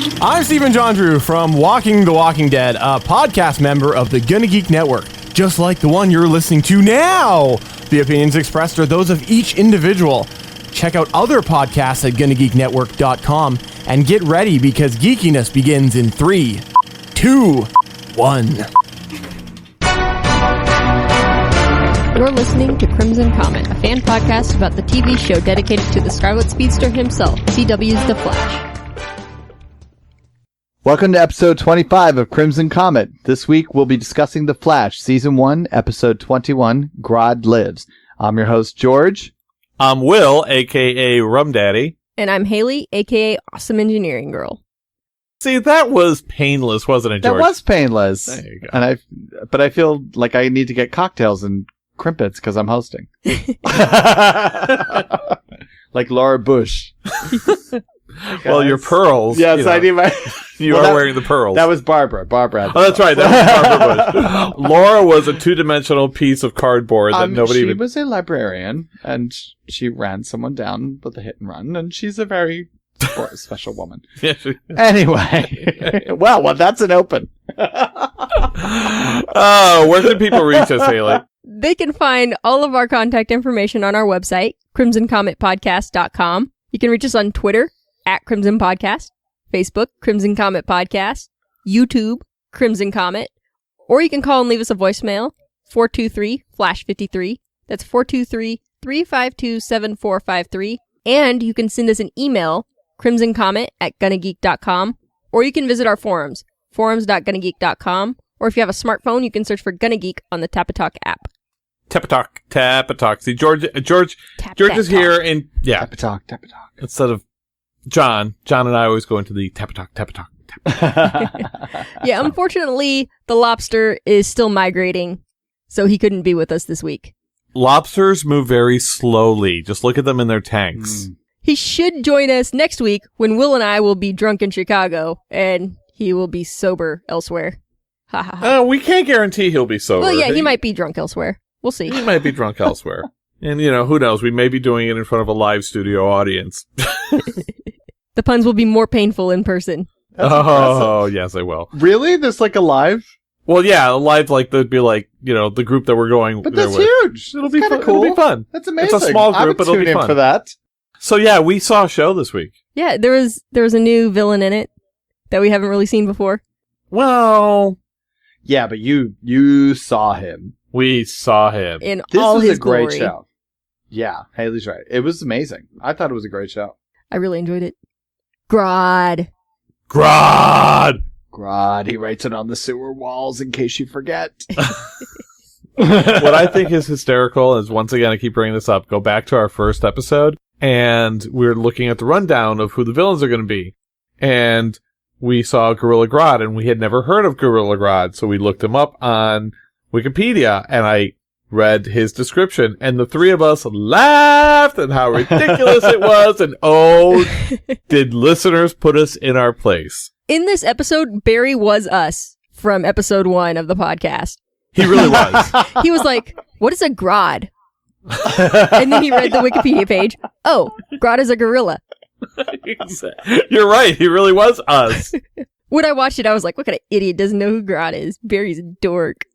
I'm Stephen John Drew from Walking the Walking Dead, a podcast member of the GonnaGeek Network, just like the one you're listening to now. The opinions expressed are those of each individual. Check out other podcasts at GonnaGeekNetwork.com and get ready because geekiness begins in 3, 2, 1. You're listening to Crimson Comet, a fan podcast about the TV show dedicated to the Scarlet Speedster himself, CW's The Flash. Welcome to episode 25 of Crimson Comet. This week we'll be discussing The Flash, season 1, episode 21, Grodd Lives. I'm your host, George. I'm Will, a.k.a. Rum Daddy. And I'm Haley, a.k.a. Awesome Engineering Girl. See, that was painless, wasn't it, George? That was painless. There you go. But I feel like I need to get cocktails and crimpets because I'm hosting. Like Laura Bush. Well, your pearls. Yes, I need my... You are wearing the pearls. That was Barbara. Barbara had the that's right. That was Barbara Bush. Laura was a two-dimensional piece of cardboard that nobody She was a librarian, and she ran someone down with a hit and run, and she's a very special woman. Yeah, Anyway. well, that's an open. Oh, where can people reach us, Haley? They can find all of our contact information on our website, crimsoncometpodcast.com. You can reach us on Twitter, @CrimsonPodcast, Facebook, Crimson Comet Podcast, YouTube, Crimson Comet, or you can call and leave us a voicemail, 423-FLASH53. That's 423-352-7453. And you can send us an email, crimsoncomet@GonnaGeek.com, or you can visit our forums, forums.GonnaGeek.com, or if you have a smartphone, you can search for GonnaGeek on the tapatalk app. Tapatalk. See, George is here, and yeah, Tapatalk. instead of John and I always go into the tapatalk. Yeah, unfortunately, the lobster is still migrating, so he couldn't be with us this week. Lobsters move very slowly. Just look at them in their tanks. He should join us next week when Will and I will be drunk in Chicago, and he will be sober elsewhere. Ha ha ha. We can't guarantee he'll be sober. Well, yeah, he might be drunk elsewhere. We'll see. He might be drunk elsewhere. And, who knows? We may be doing it in front of a live studio audience. The puns will be more painful in person. Oh, yes, I will. Really? There's like a live? Well, yeah, live, there'd be the group that we're going But there that's with. huge. It'll be fun. Cool. It'll be fun. That's amazing. It's a small group, but it'll be fun. For that. So, yeah, we saw a show this week. Yeah, there was a new villain in it that we haven't really seen before. Well, yeah, but you saw him. we saw him. In This all was his a great glory. show. Yeah, Haley's right. It was amazing. I thought it was a great show. I really enjoyed it. Grodd. Grodd! He writes it on the sewer walls in case you forget. What I think is hysterical is, once again, I keep bringing this up, go back to our first episode, and we're looking at the rundown of who the villains are going to be. And we saw Gorilla Grodd, and we had never heard of Gorilla Grodd, so we looked him up on Wikipedia, and I read his description, and the three of us laughed at how ridiculous it was, and did listeners put us in our place. In this episode, Barry was us from episode 1 of the podcast. He really was. He was like, what is a Grodd? And then he read the Wikipedia page. Oh, Grodd is a gorilla. You're right, he really was us. When I watched it, I was like, what kind of idiot doesn't know who Grodd is? Barry's a dork.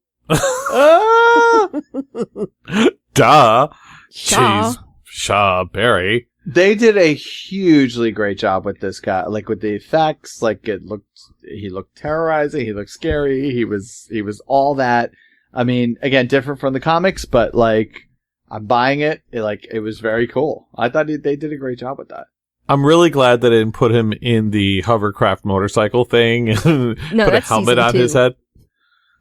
Duh. Shaw. Jeez. Shaw, Barry. They did a hugely great job with this guy, like with the effects. He looked terrorizing. He looked scary. He was all that. I mean, again, different from the comics, but I'm buying it. It was very cool. I thought they did a great job with that. I'm really glad that they didn't put him in the hovercraft motorcycle thing and put a helmet on his head.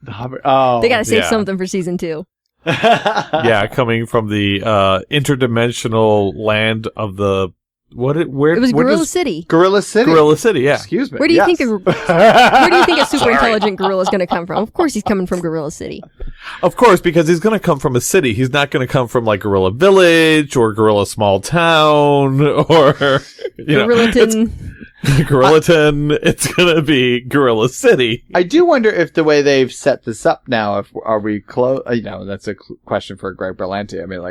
They gotta save something for season 2. Yeah, coming from the interdimensional land of the It was Gorilla City. Gorilla City. Gorilla City, yeah. Excuse me. Where do you think a super intelligent gorilla is going to come from? Of course he's coming from Gorilla City. Of course, because he's going to come from a city. He's not going to come from Gorilla Village or Gorilla Small Town or Gorillaton. It's going to be Gorilla City. I do wonder if the way they've set this up now, are we close? That's a question for Greg Berlanti. I mean,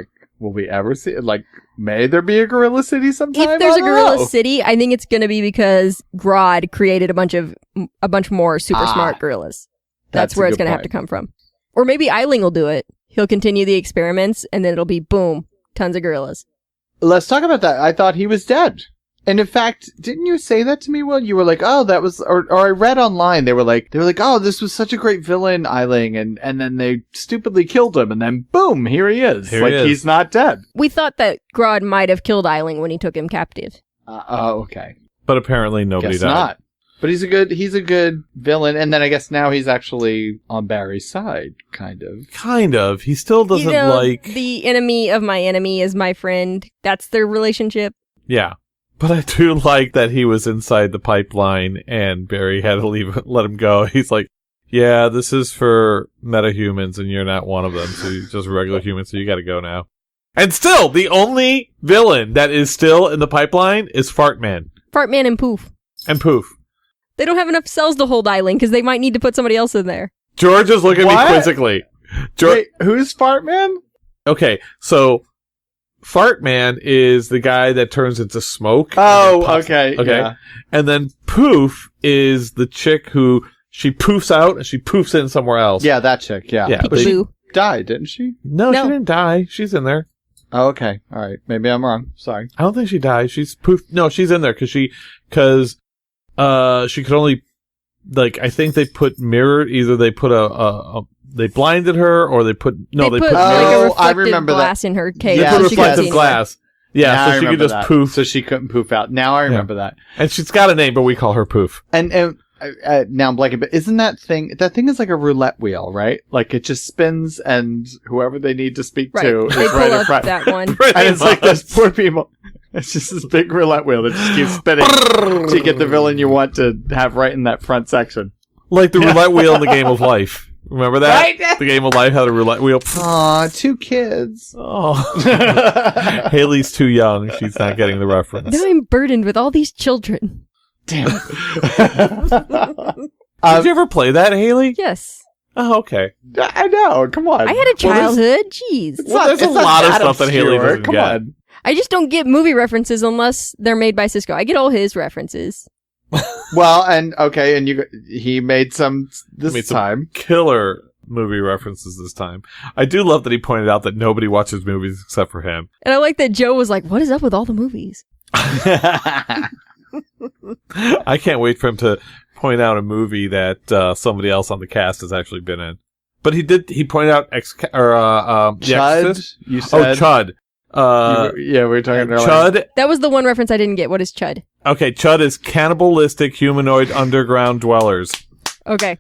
will we ever see it? Like, may there be a Gorilla City sometime? If there's I a don't Gorilla know. City, I think it's going to be because Grodd created a bunch more super smart gorillas. That's That's where a it's good going to have point. to come from. Or maybe Eiling will do it. He'll continue the experiments, and then it'll be boom, tons of gorillas. Let's talk about that. I thought he was dead. And in fact, didn't you say that to me, Will? You were like, oh, that was, or I read online, they were like, oh, this was such a great villain, Eiling, and then they stupidly killed him, and then boom, here he is. Here he is. He's not dead. We thought that Grodd might have killed Eiling when he took him captive. Okay. But apparently nobody Guess died. not. But he's a good villain, and then I guess now he's actually on Barry's side, kind of. Kind of. He still doesn't like... The enemy of my enemy is my friend. That's their relationship. Yeah. But I do like that he was inside the pipeline and Barry had to let him go. He's like, yeah, this is for metahumans and you're not one of them. So you're just a regular human, so you gotta go now. And still, the only villain that is still in the pipeline is Fartman. Fartman and Poof. And Poof. They don't have enough cells to hold Eiling because they might need to put somebody else in there. George is looking at me What? quizzically. Wait, who's Fartman? Okay, so Fartman is the guy that turns into smoke. Oh, and okay. Okay. Yeah. And then Poof is the chick who she poofs out and she poofs in somewhere else. Yeah, that chick, yeah. Yeah, but Peekaboo. Died, didn't she? No, No. she didn't die. She's in there. Oh, okay. All right. Maybe I'm wrong. Sorry. I don't think she died. She's poof. No, she's in there because she could only, like, I think they put mirror, either they put they blinded her or they put They put mirror. like a Oh, I reflective remember that. glass in her cage. They Yeah, put so she couldn't reflective see glass. Yeah, Now so I she could remember just that. poof. So she couldn't poof out. Now I remember that. And she's got a name, but we call her Poof. And now I'm blanking, but isn't that thing is like a roulette wheel, right? Like it just spins and whoever they need to speak Right. to They is pull right in up front. that one. And it's like those poor people. It's just this big roulette wheel that just keeps spinning to get the villain you want to have right in that front section. Like the roulette wheel in the Game of Life. Remember that? Right? The Game of Life had a roulette wheel. Aw, 2 kids. Oh. Haley's too young. She's not getting the reference. Now I'm burdened with all these children. Damn. Did you ever play that, Haley? Yes. Oh, okay. I know. Come on. I had a childhood. Jeez. Well, there's a lot of stuff that Haley obscure. doesn't Come get. on. I just don't get movie references unless they're made by Cisco. I get all his references. Well, and okay, and he made some this time. Killer movie references this time. I do love that he pointed out that nobody watches movies except for him. And I like that Joe was like, what is up with all the movies? I can't wait for him to point out a movie that somebody else on the cast has actually been in. But he pointed out The Chud, Exorcist. you said. Chud. Yeah, we were talking earlier. Chud. That was the one reference I didn't get. What is Chud? Okay, Chud is cannibalistic humanoid underground dwellers. Okay.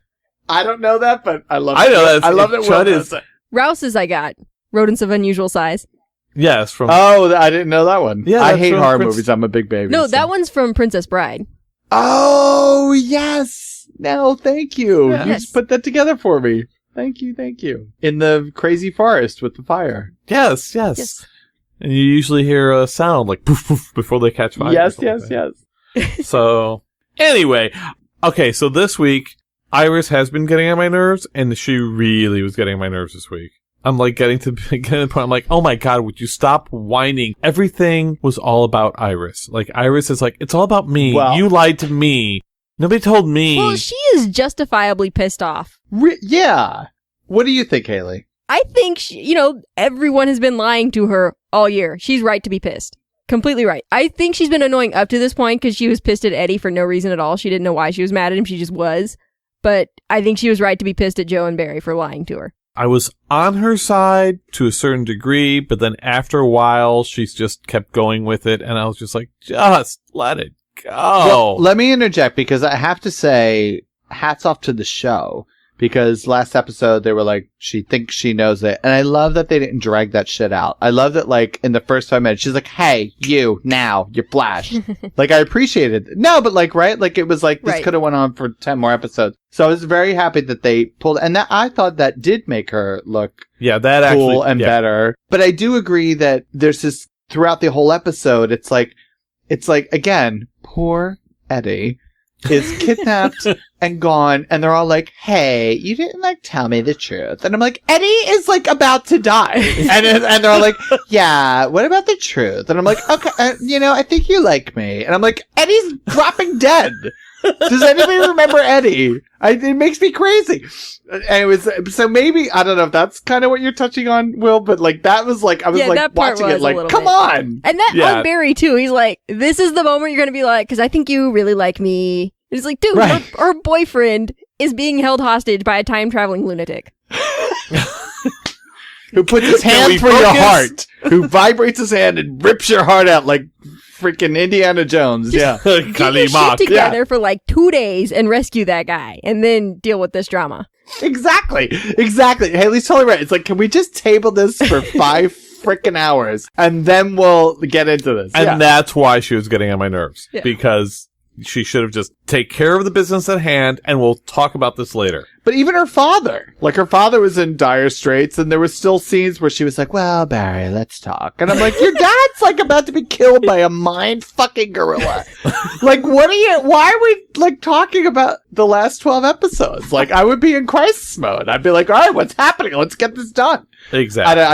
I don't know that, but I love. I know that. I love that. Chud Will is- does it. Rouses I got. Rodents of unusual size. Yes, from Oh, I didn't know that one. Yeah, I that's hate from horror Prince- movies. I'm a big baby. No, so- that one's from Princess Bride. Oh yes. No, thank you. Yeah. You just put that together for me. Thank you. In the crazy forest with the fire. yes. Yes. And you usually hear a sound like poof poof before they catch fire. Yes. or something. So, anyway, okay, so this week, Iris has been getting on my nerves, and she really was getting on my nerves this week. I'm like getting to the point, I'm like, oh my god, would you stop whining? Everything was all about Iris. Like, Iris is like, it's all about me. Well- You lied to me. Nobody told me. Well, she is justifiably pissed off. Yeah. What do you think, Haley? I think, everyone has been lying to her all year. She's right to be pissed. Completely right. I think she's been annoying up to this point because she was pissed at Eddie for no reason at all. She didn't know why she was mad at him. She just was. But I think she was right to be pissed at Joe and Barry for lying to her. I was on her side to a certain degree, but then after a while, she's just kept going with it, and I was just like, just let it go. Well, let me interject because I have to say, hats off to the show. Because last episode, they were like, she thinks she knows it. And I love that they didn't drag that shit out. I love that, like, in the first 5 minutes, she's like, hey, you, now, you're Flash. Like, I appreciated it. No, but, like, right? Like, it was like, this Right. could have went on for 10 more episodes. So I was very happy that they pulled, and that I thought that did make her look yeah, that cool actually, and yeah. better. But I do agree that there's this, throughout the whole episode, it's like, again, poor Eddie. is kidnapped and gone, and they're all like, hey, you didn't like tell me the truth. And I'm like, Eddie is like about to die. And they're all like, yeah, what about the truth? And I'm like, okay, I think you like me. And I'm like, Eddie's dropping dead. Does anybody remember Eddie? It makes me crazy. And it was, so maybe, I don't know if that's kind of what you're touching on, Will, but like, that was like, I was like watching it like, come on. And that on Barry too, he's like, this is the moment you're going to be like, because I think you really like me. And he's like, dude, her boyfriend is being held hostage by a time traveling lunatic. Who puts his hand through your heart. Who vibrates his hand and rips your heart out like freaking Indiana Jones. Just get your shit together for like 2 days and rescue that guy and then deal with this drama. Exactly. Haley's totally right. It's like, can we just table this for 5 freaking hours and then we'll get into this? And that's why she was getting on my nerves. Yeah. Because she should have just take care of the business at hand and we'll talk about this later. But even her father was in dire straits, and there were still scenes where she was like, well, Barry, let's talk. And I'm like, your dad's like about to be killed by a mind fucking gorilla. Like, why are we like talking about the last 12 episodes? Like, I would be in crisis mode. I'd be like, all right, what's happening? Let's get this done. Exactly.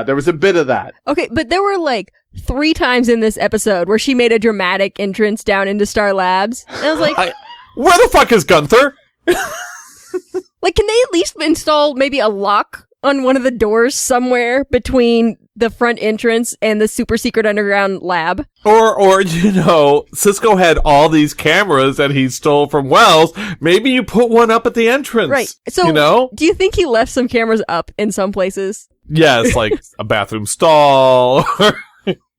There was a bit of that. Okay, but there were like 3 times in this episode where she made a dramatic entrance down into Star Labs. And I was like, where the fuck is Gunther? Like, can they at least install maybe a lock on one of the doors somewhere between the front entrance and the super secret underground lab? Or Cisco had all these cameras that he stole from Wells. Maybe you put one up at the entrance. Right. So, do you think he left some cameras up in some places? Yes, like a bathroom stall.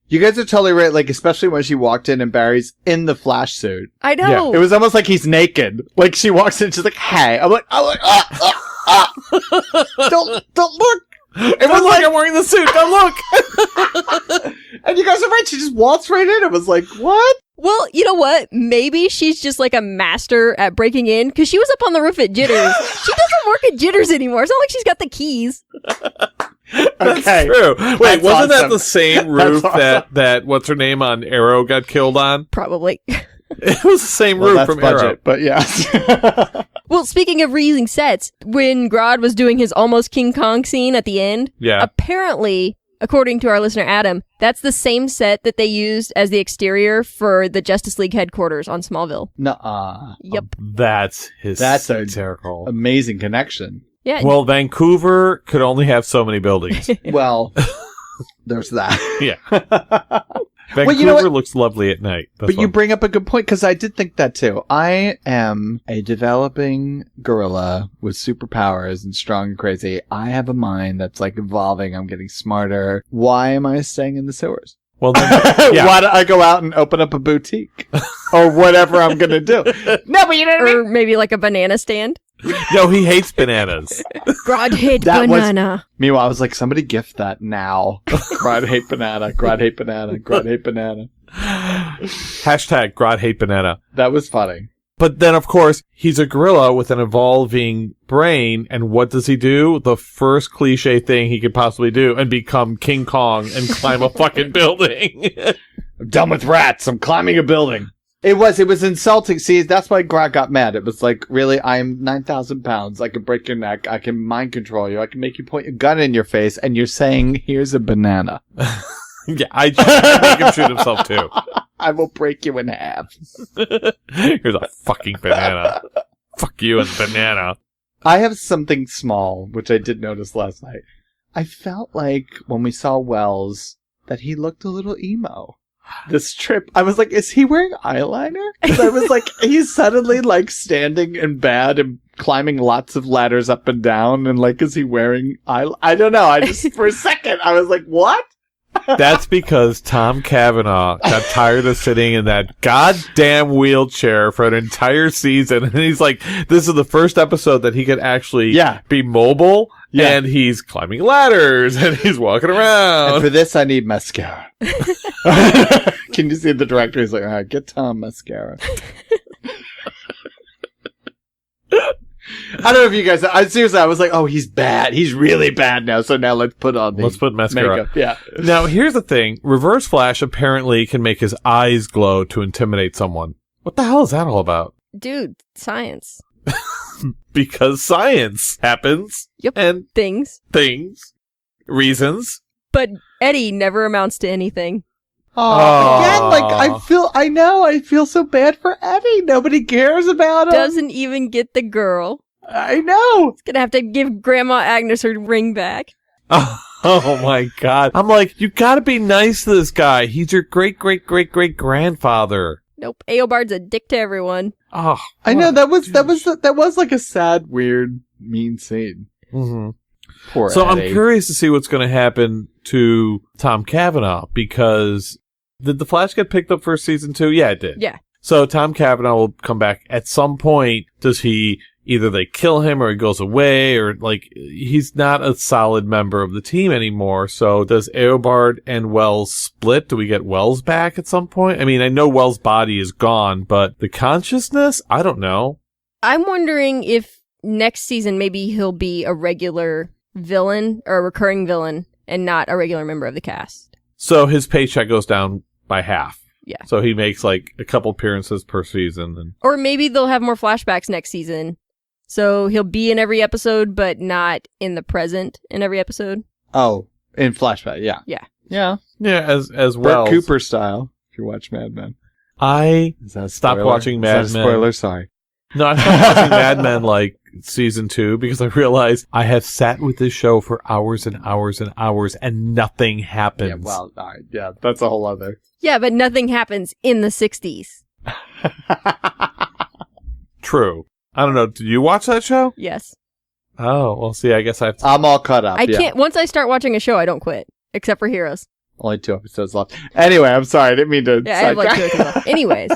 You guys are totally right, like, especially when she walked in and Barry's in the flash suit. I know. Yeah. It was almost like he's naked. Like, she walks in, she's like, hey. I'm like, don't look. It was like, I'm wearing the suit, don't look. And you guys are right, she just waltzed right in. It was like, what? Well, you know what? Maybe she's just like a master at breaking in, because she was up on the roof at Jitters. She doesn't work at Jitters anymore. It's not like she's got the keys. That's true. Wait, wasn't that the same roof that what's her name on Arrow got killed on? Probably. It was the same roof from budget, Arrow. But yes. Well, speaking of reusing sets, when Grodd was doing his almost King Kong scene at the end, apparently, according to our listener Adam, that's the same set that they used as the exterior for the Justice League headquarters on Smallville. Nuh-uh. Yep. That's hysterical. Amazing connection. Yeah. Well, Vancouver could only have so many buildings. Well, there's that. Yeah. Vancouver looks lovely at night. You bring up a good point, because I did think that too. I am a developing gorilla with superpowers and strong and crazy. I have a mind that's like evolving. I'm getting smarter. Why am I staying in the sewers? Well, then, why don't I go out and open up a boutique or whatever I'm going to do? No, but you know what I mean? Or maybe like a banana stand. No, he hates bananas. Grodd hate banana. Meanwhile, I was like, somebody gift that now. Grodd hate banana. Grodd hate banana. Grodd hate banana. Hashtag Grodd hate banana. That was funny. But then, of course, he's a gorilla with an evolving brain, and what does he do? The first cliche thing he could possibly do, and become King Kong and climb a fucking building. I'm done with rats. I'm climbing a building. It was insulting. See, that's why Grodd got mad. It was like, really, I'm 9,000 pounds. I can break your neck. I can mind control you. I can make you point a gun in your face, and you're saying, here's a banana. Yeah, I just make him shoot himself too. I will break you in half. Here's a fucking banana. Fuck you and banana. I have something small, which I did notice last night. I felt like when we saw Wells that he looked a little emo. This trip, I was like, is he wearing eyeliner? Because I was like, he's suddenly like standing in bed and climbing lots of ladders up and down, and like, is he wearing I don't know. I just, for a second, I was like, what? That's because Tom Cavanaugh got tired of sitting in that goddamn wheelchair for an entire season. And he's like, this is the first episode that he could actually be mobile. Yeah. And he's climbing ladders and he's walking around. And for this, I need mascara. Can you see the director? He's like, all right, get Tom mascara. I don't know if you guys, I was like, oh, he's bad. He's really bad now. So now let's put mascara. Makeup. Yeah. Now, here's the thing. Reverse Flash apparently can make his eyes glow to intimidate someone. What the hell is that all about? Dude, science. Because science happens. Yep. And Things. Reasons. But Eddie never amounts to anything. Oh, again, like, I feel so bad for Eddie. Nobody cares about him. Doesn't even get the girl. I know. He's gonna have to give Grandma Agnes her ring back. Oh my god. I'm like, you gotta be nice to this guy. He's your great-great-great-great-grandfather. Nope. Eobard's a dick to everyone. Oh, I know, that was like a sad, weird, mean scene. Mm-hmm. Poor So Eddie. I'm curious to see what's going to happen to Tom Cavanaugh, because did the Flash get picked up for season 2? Yeah, it did. Yeah. So Tom Cavanaugh will come back at some point. Does he, either they kill him or he goes away, or like, he's not a solid member of the team anymore. So does Eobard and Wells split? Do we get Wells back at some point? I mean, I know Wells' body is gone, but the consciousness? I don't know. I'm wondering if next season maybe he'll be a regular villain or a recurring villain and not a regular member of the cast. So his paycheck goes down by half. Yeah. So he makes like a couple appearances per season. And Or maybe they'll have more flashbacks next season. So he'll be in every episode, but not in the present in every episode. Oh, in flashback, yeah. Yeah. Yeah. yeah, as Bert well. Cooper style, if you watch Mad Men. I Is that a stopped spoiler? watching Mad Is that a Men. spoiler? Sorry. No, I stopped watching Mad Men like season 2 because I realized I have sat with this show for hours and hours and hours and nothing happens. Yeah, well, all right. Yeah, that's a whole other. Yeah, but nothing happens in the 60s. True. I don't know. Did you watch that show? Yes. Oh, well, see, I guess I have to. I'm all caught up. I yeah. can't. Once I start watching a show, I don't quit. Except for Heroes. Only 2 episodes left. Anyway, I'm sorry. I didn't mean to. Yeah, I have like 2 episodes left. Anyways.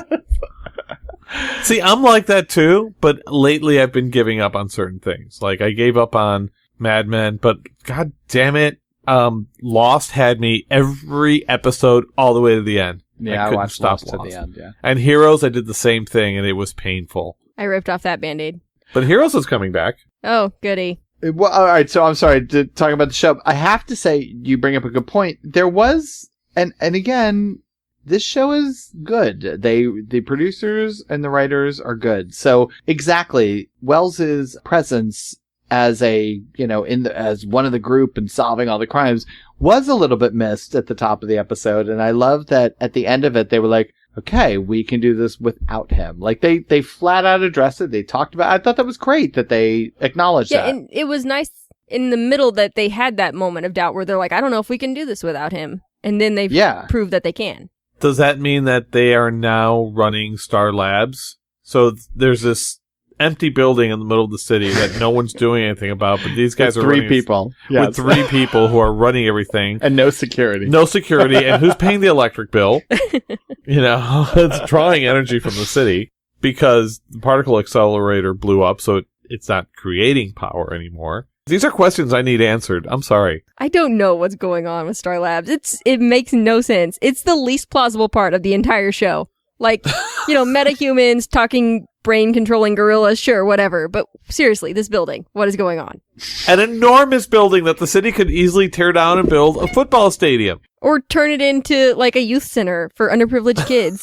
See, I'm like that too, but lately I've been giving up on certain things. Like, I gave up on Mad Men, but god damn it, Lost had me every episode all the way to the end. Yeah, I couldn't watched stop Lost to the end, yeah. And Heroes, I did the same thing, and it was painful. I ripped off that Band-Aid. But Heroes is coming back. Oh, goody. Well, all right, so I'm sorry to talk about the show. I have to say, you bring up a good point. There was, and again, this show is good. The producers and the writers are good. So exactly, Wells's presence as as one of the group and solving all the crimes was a little bit missed at the top of the episode. And I love that at the end of it, they were like, okay, we can do this without him. Like they flat out addressed it. They talked about it. I thought that was great that they acknowledged that. Yeah, and it was nice in the middle that they had that moment of doubt where they're like, I don't know if we can do this without him. And then they proved that they can. Does that mean that they are now running Star Labs? So there's this empty building in the middle of the city that no one's doing anything about, but these guys With are 3 running people. Yes. with 3 people who are running everything. And no security. No security, and who's paying the electric bill? It's drawing energy from the city because the particle accelerator blew up, so it's not creating power anymore. These are questions I need answered. I'm sorry. I don't know what's going on with Star Labs. It makes no sense. It's the least plausible part of the entire show. Like, metahumans talking brain-controlling gorillas, sure, whatever. But seriously, this building, what is going on? An enormous building that the city could easily tear down and build a football stadium. Or turn it into, like, a youth center for underprivileged kids.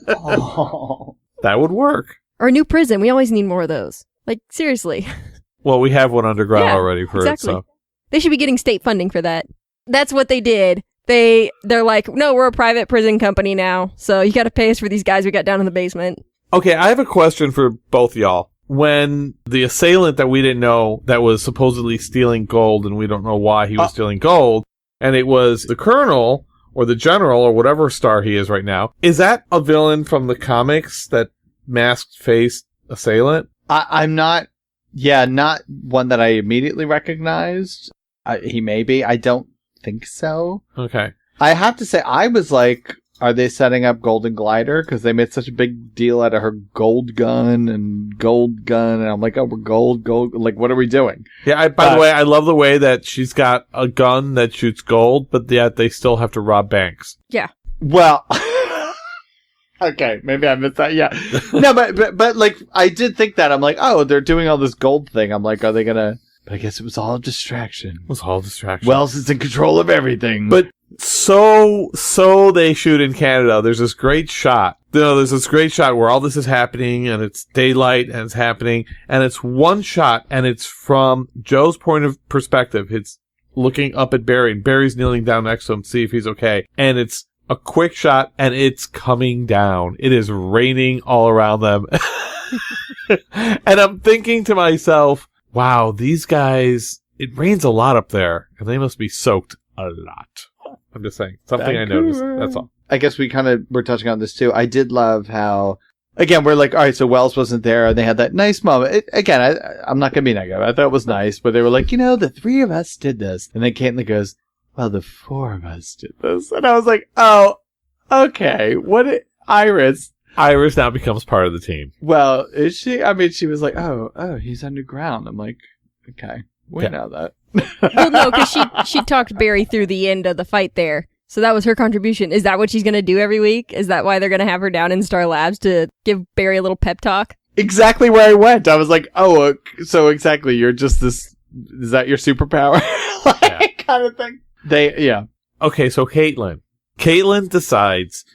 Oh. That would work. Or a new prison. We always need more of those. Like, seriously. Well, we have one underground Yeah, already for exactly. it, so. They should be getting state funding for that. That's what they did. They're like, no, we're a private prison company now, so you gotta pay us for these guys we got down in the basement. Okay, I have a question for both y'all. When the assailant that we didn't know that was supposedly stealing gold, and we don't know why he was stealing gold, and it was the colonel, or the general, or whatever star he is right now, is that a villain from the comics, that masked-faced assailant? I'm not one that I immediately recognized. He may be. I don't think so. Okay. I have to say, I was like, are they setting up Golden Glider? Because they made such a big deal out of her gold gun. And I'm like, oh, we're gold. Like, what are we doing? Yeah, by the way, I love the way that she's got a gun that shoots gold, but yet they still have to rob banks. Yeah. Well, okay, maybe I missed that. Yeah. No, but like, I did think that. I'm like, oh, they're doing all this gold thing. I'm like, are they gonna... But I guess it was all a distraction. It was all distraction. Wells is in control of everything. But So they shoot in Canada. There's this great shot. There's this great shot where all this is happening and it's daylight and it's happening and it's one shot and it's from Joe's point of perspective. It's looking up at Barry and Barry's kneeling down next to him to see if he's okay. And it's a quick shot and it's coming down. It is raining all around them. And I'm thinking to myself, wow, these guys, it rains a lot up there and they must be soaked a lot. I'm just saying. Something Vancouver. I noticed. That's all. I guess we kind of were touching on this too. I did love how, again, we're like, all right, so Wells wasn't there, and they had that nice moment. I'm not going to be negative. I thought it was nice, but they were like, the 3 of us did this. And then Caitlin goes, well, the 4 of us did this. And I was like, oh, okay. Iris now becomes part of the team. Well, is she? I mean, she was like, oh, he's underground. I'm like, okay, we know that. Well, no, because she talked Barry through the end of the fight there. So that was her contribution. Is that what she's going to do every week? Is that why they're going to have her down in Star Labs to give Barry a little pep talk? Exactly where I went. I was like, oh, so exactly. You're just this. Is that your superpower? Kind of thing. Okay, so Caitlin decides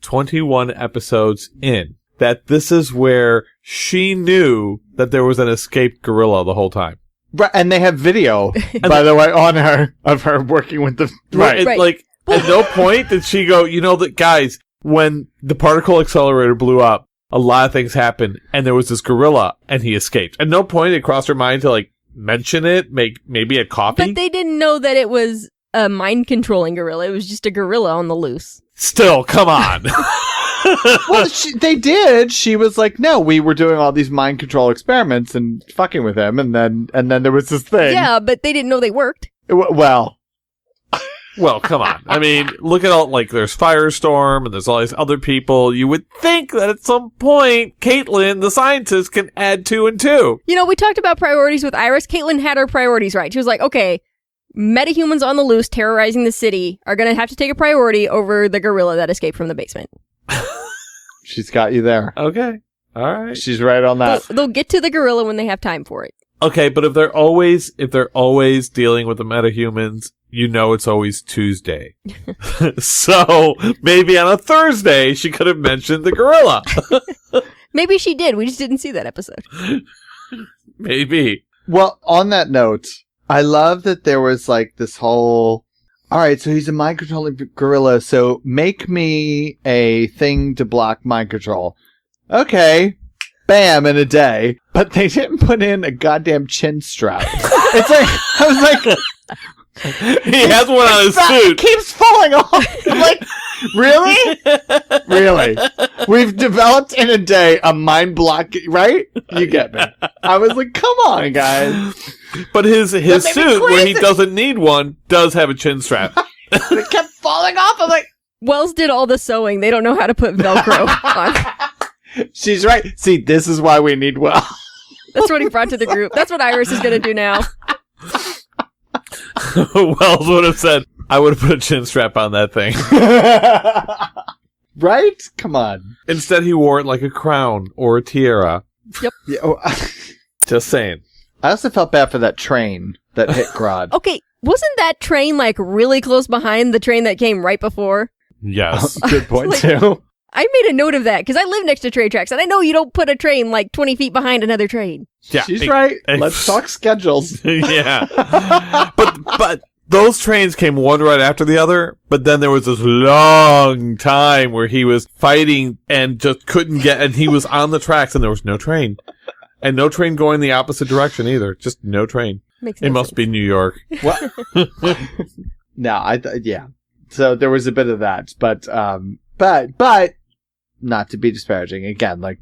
21 episodes in that this is where she knew that there was an escaped gorilla the whole time. Right, and they have video, by the way, on her of her working with the right. Like at no point did she go, that guys, when the particle accelerator blew up, a lot of things happened, and there was this gorilla, and he escaped. At no point it crossed her mind to mention it, make maybe a copy. But they didn't know that it was a mind controlling gorilla. It was just a gorilla on the loose. Still, come on. Well, they did. She was like, no, we were doing all these mind control experiments and fucking with him, and then there was this thing. Yeah, but they didn't know they worked. Well, come on. I mean, look at all, there's Firestorm, and there's all these other people. You would think that at some point, Caitlin, the scientist, can add 2 and 2. We talked about priorities with Iris. Caitlin had her priorities right. She was like, okay, metahumans on the loose terrorizing the city are going to have to take a priority over the gorilla that escaped from the basement. She's got you there. Okay. All right. She's right on that. They'll get to the gorilla when they have time for it. Okay, but if they're always dealing with the metahumans, it's always Tuesday. So maybe on a Thursday she could have mentioned the gorilla. Maybe she did. We just didn't see that episode. Maybe. Well, on that note, I love that there was this whole, all right, so he's a mind controlling gorilla, so make me a thing to block mind control. Okay. Bam, in a day. But they didn't put in a goddamn chin strap. It's I was like, he has one on his suit. It keeps falling off. I'm like, really? Really? We've developed in a day a mind block, right? You get me. I was like, come on, guys. But his suit, where he doesn't need one, does have a chin strap. It kept falling off. I'm like, Wells did all the sewing. They don't know how to put Velcro on. She's right. See, this is why we need Wells. That's what he brought to the group. That's what Iris is going to do now. Wells would have said, I would have put a chin strap on that thing. Right? Come on. Instead, he wore it like a crown or a tiara. Yep. Yeah, Just saying. I also felt bad for that train that hit Grodd. Okay, wasn't that train really close behind the train that came right before? Yes. Good point, too. I made a note of that because I live next to train tracks, and I know you don't put a train 20 feet behind another train. Yeah, she's right. Let's talk schedules. Yeah, but those trains came one right after the other. But then there was this long time where he was fighting and just couldn't get, and he was on the tracks, and there was no train, and no train going the opposite direction either. Just no train. It must be New York. Well, no, yeah. So there was a bit of that, but not to be disparaging. Again,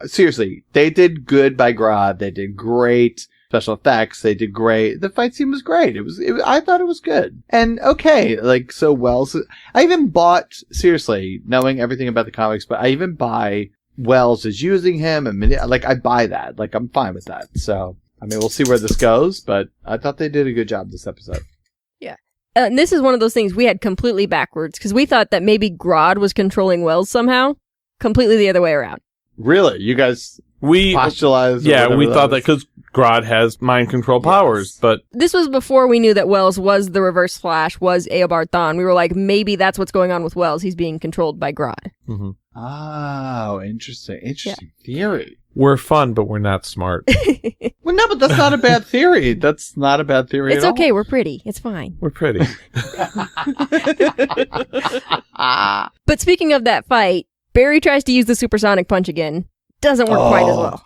seriously, they did good by Grodd. They did great special effects. They did great. The fight scene was great. I thought it was good. And okay, so Wells, I even bought, seriously, knowing everything about the comics, but I even buy Wells is using him and I buy that. I'm fine with that. So, I mean, we'll see where this goes, but I thought they did a good job this episode. Yeah. And this is one of those things we had completely backwards because we thought that maybe Grodd was controlling Wells somehow. Completely the other way around. Really? You guys We postulized. we thought that because Grodd has mind control powers, but This was before we knew that Wells was the Reverse Flash, was Eobard Thawne. We were like, maybe that's what's going on with Wells. He's being controlled by Grodd. Oh, interesting theory. we're fun, but we're not smart. Well, no, but that's not a bad theory. That's not a bad theory It's at okay. We're pretty. It's fine. We're pretty. But speaking of that fight, Barry tries to use the supersonic punch again. Doesn't work quite as well.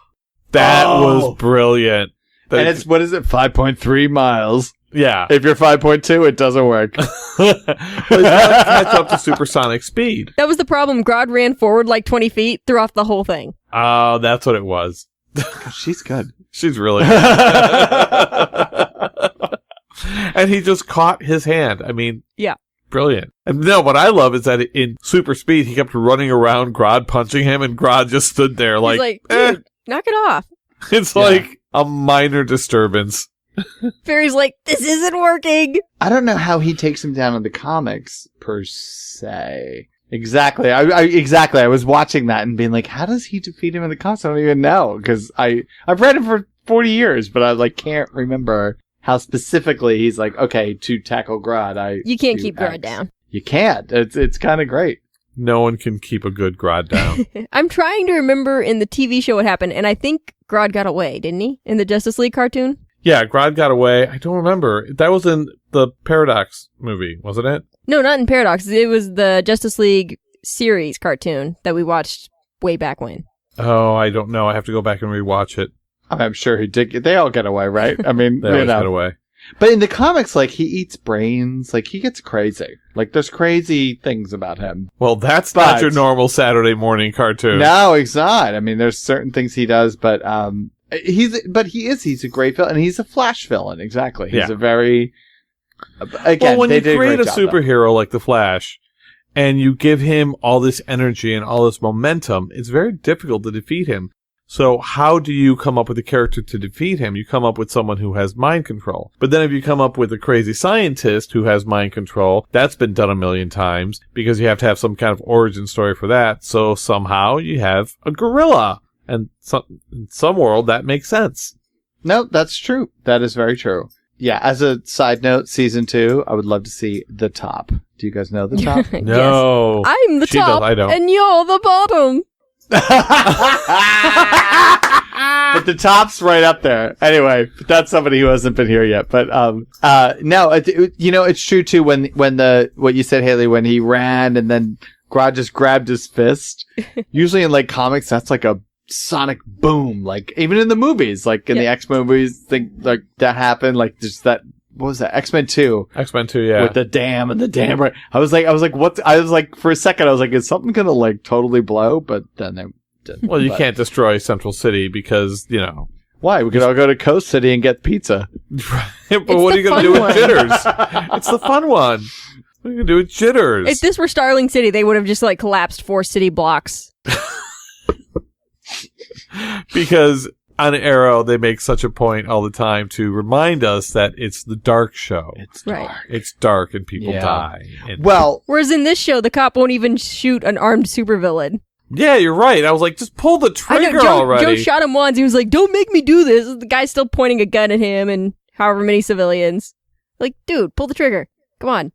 That was brilliant. And it's, what is it, 5.3 miles? Yeah. If you're 5.2, it doesn't work. Well, he's got to catch up to supersonic speed. That was the problem. Grodd ran forward like 20 feet, threw off the whole thing. Oh, that's what it was. She's good. She's really good. And he just caught his hand. I mean, Yeah. brilliant. And no, what I love is that in super speed, he kept running around Grodd punching him, and Grodd just stood there He's like, like, dude, knock it off. It's like a minor disturbance. Barry's like, this isn't working. I don't know how he takes him down in the comics, per se. Exactly. I was watching that and being like, how does he defeat him in the comics? I don't even know. Because I've read him for 40 years, but I can't remember how specifically he's like, okay, to tackle Grodd, You can't keep X. Grodd down. You can't. It's kind of great. No one can keep a good Grodd down. I'm trying to remember in the TV show what happened, and I think Grodd got away, didn't he? In the Justice League cartoon? Yeah, Grodd got away. I don't remember. That was in the Paradox movie, wasn't it? No, not in Paradox. It was the Justice League series cartoon that we watched way back when. Oh, I don't know. I have to go back and rewatch it. I'm sure he did. They all get away, right? I mean, They always get away. But in the comics, he eats brains. He gets crazy. There's crazy things about him. Well, that's not your normal Saturday morning cartoon. No, it's not. I mean, there's certain things he does, but he's a great villain, and he's a Flash villain. Exactly. He's a very well, when they you did a create great a job, though. superhero like the Flash, and you give him all this energy and all this momentum, it's very difficult to defeat him. So how do you come up with a character to defeat him? You come up with someone who has mind control. But then if you come up with a crazy scientist who has mind control, that's been done a million times because you have to have some kind of origin story for that. So somehow you have a gorilla. And in some world, that makes sense. No, that's true. That is very true. Yeah, as a side note, season 2, I would love to see The Top. Do you guys know The Top? No. Yes. I'm the She top, does, I don't. and you're the bottom. But The Top's right up there. Anyway, that's somebody who hasn't been here yet. But no, it's true too. When what you said, Haley, when he ran and then Grodd just grabbed his fist. Usually in comics, that's like a sonic boom. Even in the movies, in the X-Men movies, that happened. Just that. What was that? X-Men 2. X-Men 2, yeah. With the dam and the dam. Right. I was like, what? I was like, for a second, I was like, is something gonna totally blow? But then they didn't. Well, you can't destroy Central City because, Why? We could all go to Coast City and get pizza. But what are you going to do with Jitters? It's the fun one. What are you going to do with Jitters? If this were Starling City, they would have just collapsed 4 city blocks. Because on Arrow, they make such a point all the time to remind us that it's the dark show. It's dark. Right. It's dark and people die. Well, Whereas in this show, the cop won't even shoot an armed supervillain. yeah, you're right. I was like, just pull the trigger already. Joe shot him once. He was like, don't make me do this. The guy's still pointing a gun at him and however many civilians. Dude, pull the trigger. Come on.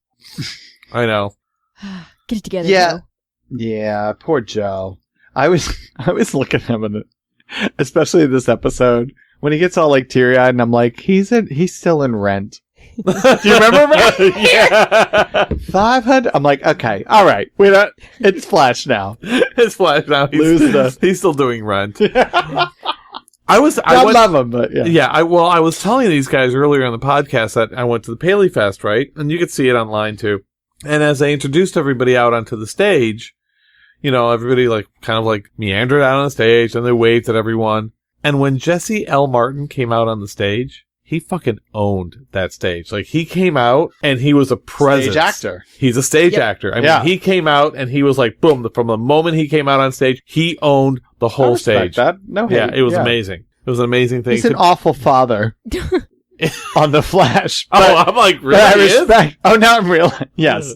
I know. Get it together, Yeah. Joe. Yeah, poor Joe. I was looking at him especially this episode when he gets all teary-eyed and I'm like, he's still in Rent. Do you remember Rent? Yeah. 500. I'm like, okay, all right. It's Flash now. It's Flash now. He's still doing Rent. I love him, but yeah. Yeah, I was telling these guys earlier on the podcast that I went to the Paley Fest, right? And you could see it online too. And as I introduced everybody out onto the stage, everybody meandered out on the stage and they waved at everyone. And when Jesse L. Martin came out on the stage, he fucking owned that stage. He came out and he was a presence. Stage actor. He's a stage actor. I mean, he came out and he was boom, from the moment he came out on stage, he owned the whole stage. That. No hate. Yeah, it was amazing. It was an amazing thing. He's an awful father on The Flash. I'm like, really? I respect. Oh, now I'm realizing. Yes.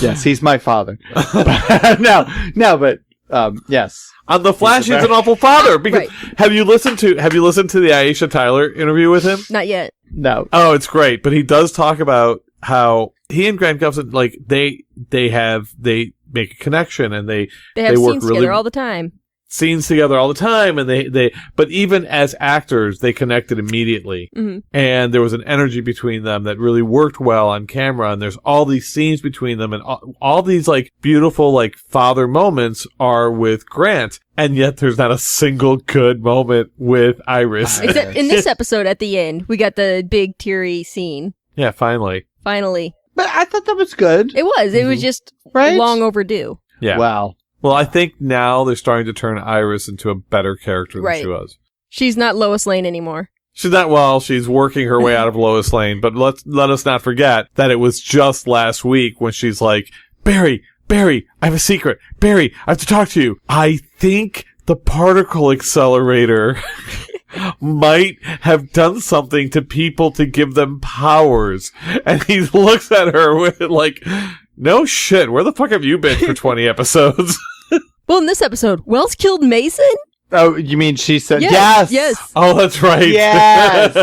Yes, he's my father. But Yes. On The Flash, he's an awful father. Because have you listened to the Aisha Tyler interview with him? Not yet. No. Oh, it's great. But he does talk about how he and Grant Gustin, like, they make a connection, and they have work scenes really together all the time. Scenes together all the time, and but even as actors, they connected immediately. Mm-hmm. And there was an energy between them that really worked well on camera, and there's all these scenes between them, and all these, like, beautiful, like, father moments are with Grant, and yet there's not a single good moment with Iris. Except in this episode at the end, we got the big teary scene. Yeah, finally. But I thought that was good. It was. It was just long overdue. Yeah. Wow. Well, I think now they're starting to turn Iris into a better character than she was. She's not Lois Lane anymore. She's not, well, she's working her way out of Lois Lane, but let us not forget that it was just last week when she's like, Barry, I have a secret. Barry, I have to talk to you. I think the particle accelerator might have done something to people to give them powers. And he looks at her with, like, no shit, where the fuck have you been for 20 episodes? Well, in this episode, Wells killed Mason? Oh, you mean she said Yes. Oh, that's right. Yes.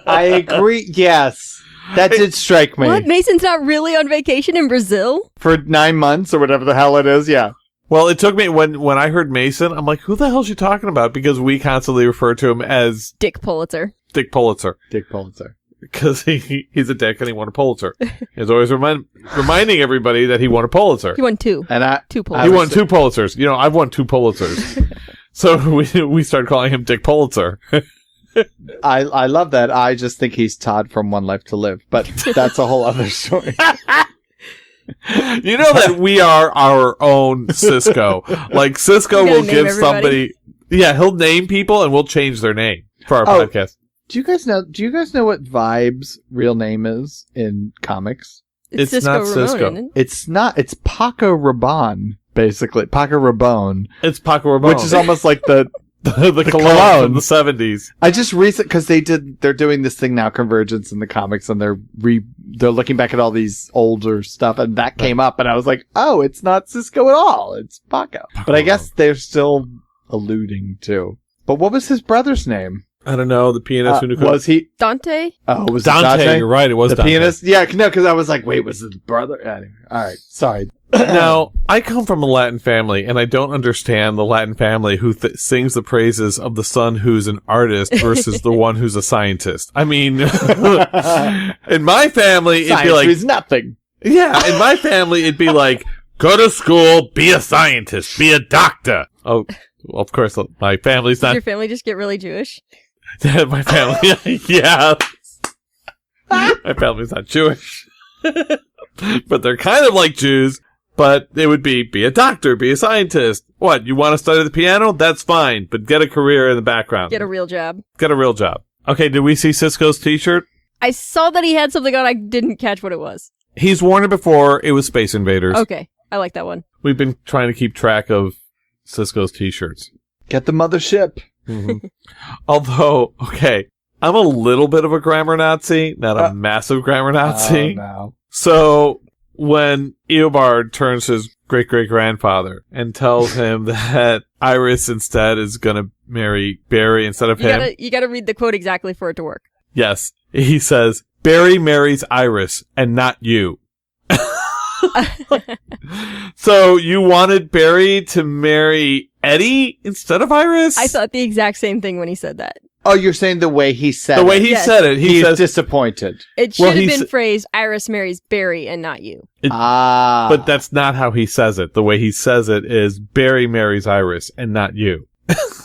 I agree. Yes. That did strike me. What? Mason's not really on vacation in Brazil? For 9 months or whatever the hell it is, yeah. Well, it took me, when I heard Mason, I'm like, who the hell is she talking about? Because we constantly refer to him as Dick Pulitzer. Dick Pulitzer. Because he's a dick and he won a Pulitzer. He's always reminding everybody that he won a Pulitzer. He won 2. And 2 Pulitzers. He won 2 Pulitzers. You know, I've won 2 Pulitzers. So we started calling him Dick Pulitzer. I love that. I just think he's Todd from One Life to Live, but that's a whole other story. You know that we are our own Cisco. Like, Cisco will give everybody. Somebody... Yeah, he'll name people and we'll change their name for our podcast. Do you guys know what Vibe's real name is in comics? It's Cisco not Ramon, Cisco. isn't it? It's not. It's Paco Rabanne, basically. Paco Rabanne. It's Paco Rabanne. Which is almost like the cologne from the 70s. I just because they're doing this thing now, Convergence in the comics, and they're looking back at all these older stuff, and that came up, and I was like, oh, it's not Cisco at all. It's Paco. But I guess they're still alluding to. But what was his brother's name? I don't know. The pianist who was he Dante? Oh, was Dante? It Dante? You're right. It was the Dante. Pianist. Yeah, no, because I was like, wait, was it the brother? Anyway, all right, sorry. Now, I come from a Latin family, and I don't understand the Latin family who sings the praises of the son who's an artist versus the one who's a scientist. I mean, in my family, it'd be like means nothing. Yeah, in my family, it'd be like, go to school, be a scientist, be a doctor. Oh, well, of course, my family's not. Did your family just get really Jewish? My family, yeah. My family's not Jewish. But they're kind of like Jews. But it would be a doctor, be a scientist. What, you want to study the piano? That's fine, but get a career in the background. Get a real job. Okay, did we see Cisco's t-shirt? I saw that he had something on. I didn't catch what it was. He's worn it before. It was Space Invaders. Okay, I like that one. We've been trying to keep track of Cisco's t-shirts. Get the mothership. Mm-hmm. Although, okay, I'm a little bit of a grammar Nazi, not a massive grammar Nazi. Oh, no. So, when Eobard turns to his great-great-grandfather and tells him that Iris instead is going to marry Barry instead of him. You gotta read the quote exactly for it to work. Yes. He says, Barry marries Iris and not you. So you wanted Barry to marry Eddie instead of Iris? I thought the exact same thing when he said that. Oh, you're saying the way he said it. The way he said it. He's says, disappointed. It should have been phrased, Iris marries Barry and not you. But that's not how he says it. The way he says it is, Barry marries Iris and not you.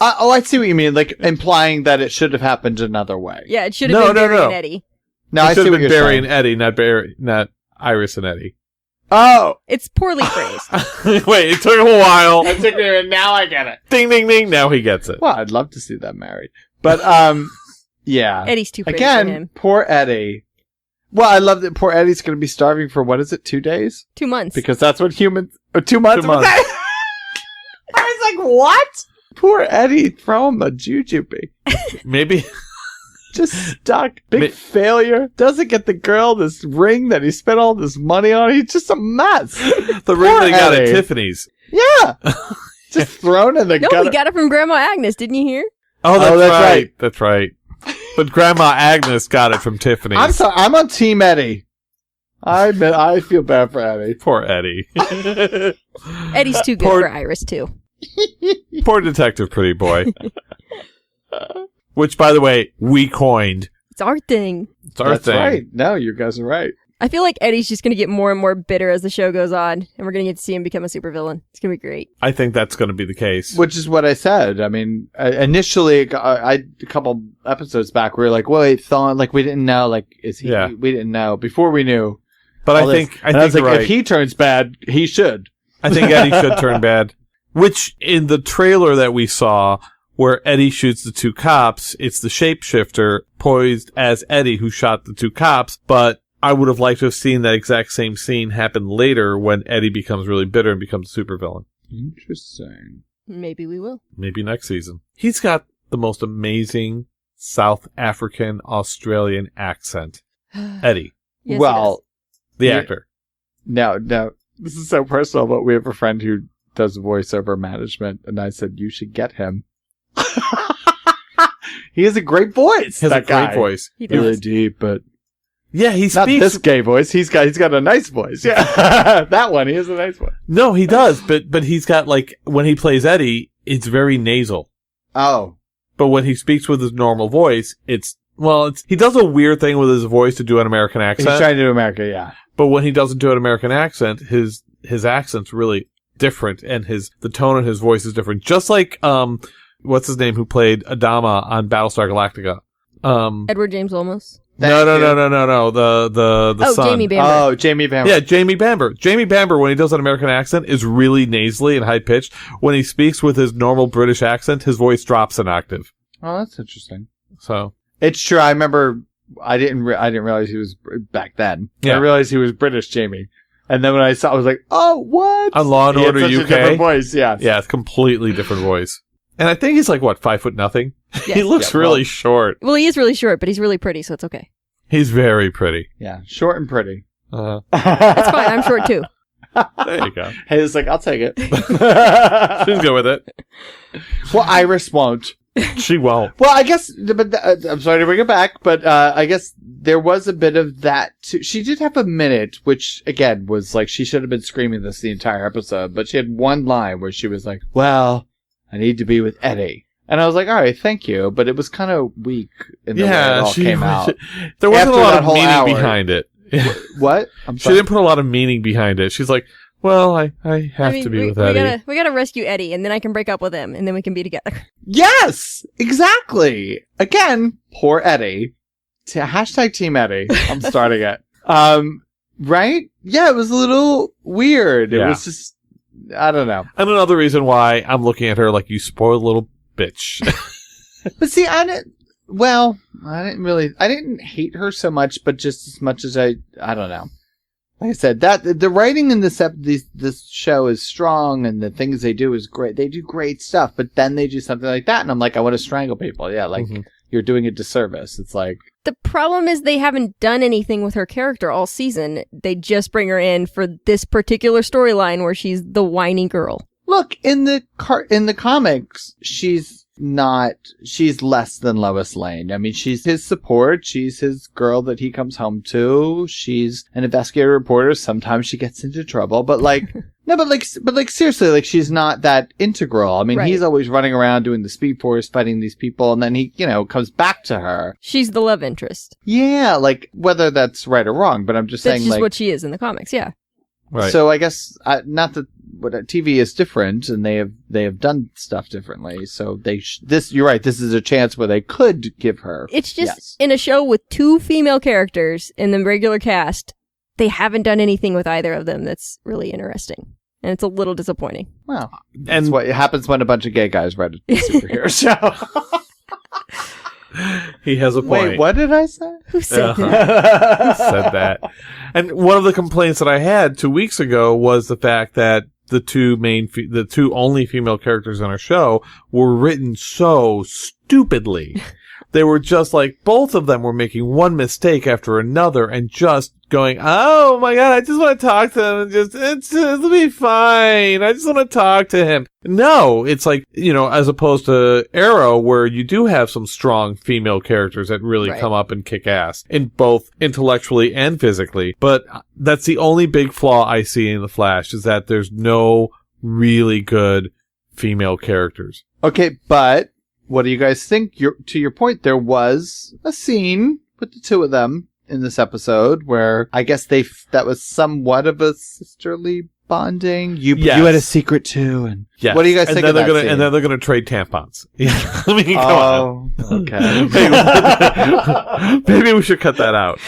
I see what you mean. Like, implying that it should have happened another way. Yeah, it should have been Barry and Eddie. No, I see what you're saying. Barry and Eddie, not Iris and Eddie. Oh! It's poorly phrased. Wait, it took him a while. It took me, and now I get it. Ding, ding, ding. Now he gets it. Well, I'd love to see them married. But, yeah. Eddie's too pretty for him. Again, poor Eddie. Well, I love that poor Eddie's going to be starving for, 2 days? 2 months. Because that's what humans... 2 months? 2 months. I was like, what? Poor Eddie, throw him a jujube. Maybe Just stuck. Big failure. Doesn't get the girl this ring that he spent all this money on. He's just a mess. The ring that he got at Tiffany's. Yeah. Just thrown in the gutter. No, he got it from Grandma Agnes. Didn't you hear? Oh, that's right. That's right. But Grandma Agnes got it from Tiffany's. I'm sorry. I'm on Team Eddie. I feel bad for Eddie. Poor Eddie. Eddie's too good for Iris, too. Poor Detective Pretty Boy. Which, by the way, we coined. It's our thing. It's our thing. That's right. No, you guys are right. I feel like Eddie's just going to get more and more bitter as the show goes on, and we're going to get to see him become a supervillain. It's going to be great. I think that's going to be the case. Which is what I said. I mean, initially, a couple episodes back, we were like, wait, Thawne, like, we didn't know, like, is he, we didn't know, before we knew. But I think was like, if he turns bad, he should. I think Eddie should turn bad. Which, in the trailer that we saw, where Eddie shoots the two cops, it's the shapeshifter poised as Eddie who shot the two cops, but I would have liked to have seen that exact same scene happen later when Eddie becomes really bitter and becomes a supervillain. Interesting. Maybe we will. Maybe next season. He's got the most amazing South African Australian accent. Eddie. Yes, well, the actor. No, this is so personal, but we have a friend who does voiceover management, and I said, you should get him. He has a great voice. He has a great voice. He does. Really deep, but yeah, he speaks. Not this gay voice. He's got a nice voice. Yeah, that one. He has a nice one. No, he does, but he's got, like, when he plays Eddie, it's very nasal. Oh, but when he speaks with his normal voice, he does a weird thing with his voice to do an American accent. He's trying to do America, yeah. But when he doesn't do an American accent, his accent's really different, and the tone of his voice is different. Just like what's his name who played Adama on Battlestar Galactica? Edward James Olmos. No. The son. Jamie Bamber. Oh, Jamie Bamber. Yeah, Jamie Bamber. Jamie Bamber, when he does an American accent, is really nasally and high pitched. When he speaks with his normal British accent, his voice drops an octave. Oh, that's interesting. So it's true. I remember. I didn't realize he was back then. Yeah. I realized he was British, Jamie. And then when I saw, I was like, "Oh, what?" On Law and Order he had such UK, a different voice. Yeah, yeah, it's completely different voice. And I think he's like 5'0". Yes. He looks really short. Well, he is really short, but he's really pretty, so it's okay. He's very pretty. Yeah, short and pretty. That's fine. I'm short too. There you go. Hey, it's like, I'll take it. She's good with it. Well, Iris won't. She won't. Well, I guess, but I'm sorry to bring it back, but I guess there was a bit of that too. She did have a minute, which again was like she should have been screaming this the entire episode, but she had one line where she was like, "Well, I need to be with Eddie," and I was like, "All right, thank you," but it was kind of weak in the way it all came out. There wasn't After a lot that of whole meaning hour. behind it. What? She didn't put a lot of meaning behind it. She's like, well, I have to be with Eddie. We gotta rescue Eddie, and then I can break up with him, and then we can be together. Yes, exactly. Again, poor Eddie. Hashtag Team Eddie. I'm starting it. Right? Yeah, it was a little weird. It was just, I don't know. And another reason why I'm looking at her like, you spoiled little bitch. But see, I didn't hate her so much, but just as much as I don't know. Like I said, that the writing in this show is strong, and the things they do is great. They do great stuff, but then they do something like that, and I'm like, I want to strangle people. Yeah, like you're doing a disservice. It's like the problem is they haven't done anything with her character all season. They just bring her in for this particular storyline where she's the whiny girl. Look, in the comics, she's less than Lois Lane. I mean, she's his support. She's his girl that he comes home to. She's an investigative reporter. Sometimes she gets into trouble, but like, no, but seriously, like she's not that integral. I mean, Right. He's always running around doing the Speed Force, fighting these people, and then he, comes back to her. She's the love interest. Yeah, like whether that's right or wrong, but I'm just That's saying, just like, what she is in the comics. Yeah. Right. So I guess not that. But TV is different, and they have done stuff differently. So you're right. This is a chance where they could give her. It's just in a show with 2 female characters in the regular cast, they haven't done anything with either of them that's really interesting, and it's a little disappointing. Well, that's what happens when a bunch of gay guys write a superhero show. He has a point. Wait, what did I say? Who said that? Who said that? And one of the complaints that I had 2 weeks ago was the fact that the two only female characters in our show were written so stupidly they were just like, both of them were making one mistake after another and just going, oh my God, I just want to talk to him and it'll be fine. I just want to talk to him. No, it's like, as opposed to Arrow, where you do have some strong female characters that really come up and kick ass in both intellectually and physically. But that's the only big flaw I see in The Flash, is that there's no really good female characters. Okay, but what do you guys think? To your point, there was a scene with the two of them in this episode where I guess that was somewhat of a sisterly bonding. You had a secret too, and what do you guys think of that scene? And then they're gonna trade tampons. Yeah, I mean, come on. Okay. Maybe we should cut that out.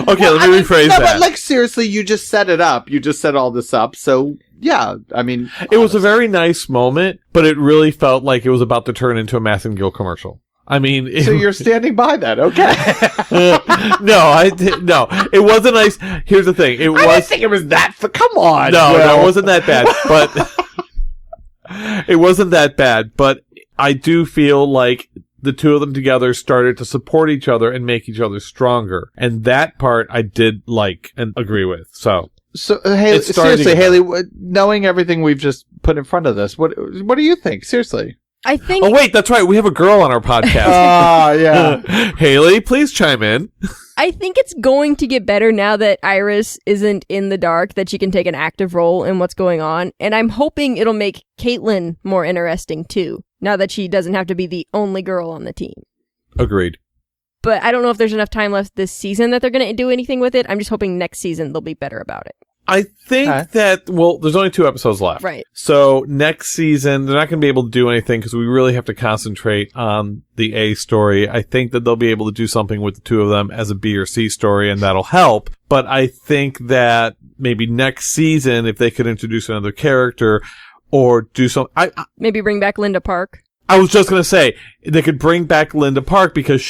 Okay, let me rephrase that. But seriously, you just set it up. You just set all this up. So yeah, I mean, it was a very nice moment, but it really felt like it was about to turn into a Math and Gill commercial. I mean, so you're standing by that, okay? No, it wasn't nice. Here's the thing: I didn't think it was that. Come on, no, it wasn't that bad. But it wasn't that bad. But I do feel like the two of them together started to support each other and make each other stronger, and that part I did like and agree with. So Haley, seriously, Haley, knowing everything we've just put in front of this, what do you think? Seriously. I think. Oh wait, that's right. We have a girl on our podcast. Yeah. Haley, please chime in. I think it's going to get better now that Iris isn't in the dark, that she can take an active role in what's going on. And I'm hoping it'll make Caitlin more interesting too, now that she doesn't have to be the only girl on the team. Agreed. But I don't know if there's enough time left this season that they're going to do anything with it. I'm just hoping next season they'll be better about it. I think that, there's only 2 episodes left. Right. So next season, they're not going to be able to do anything because we really have to concentrate on the A story. I think that they'll be able to do something with the two of them as a B or C story, and that'll help. But I think that maybe next season, if they could introduce another character or do something... Maybe bring back Linda Park. I was just going to say, they could bring back Linda Park because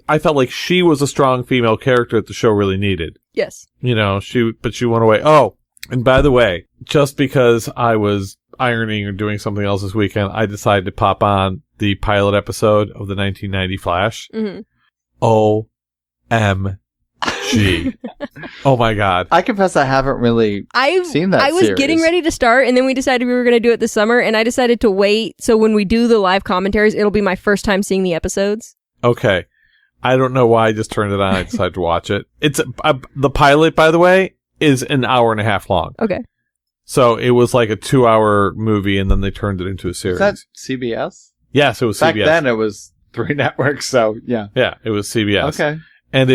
I felt like she was a strong female character that the show really needed. Yes. But she went away. Oh, and by the way, just because I was ironing or doing something else this weekend, I decided to pop on the pilot episode of the 1990 Flash. Mm-hmm. OMG. Oh my God. I confess I haven't really seen that I was series. getting ready to start, and then we decided we were going to do it this summer, and I decided to wait, so when we do the live commentaries, it'll be my first time seeing the episodes. Okay. I don't know why I just turned it on. I decided to watch it. It's the pilot, by the way, is an hour and a half long. Okay. So it was like a 2-hour movie, and then they turned it into a series. Is that CBS? Yes, it was Back CBS. then it was 3 networks, so yeah. Yeah, it was CBS. Okay. And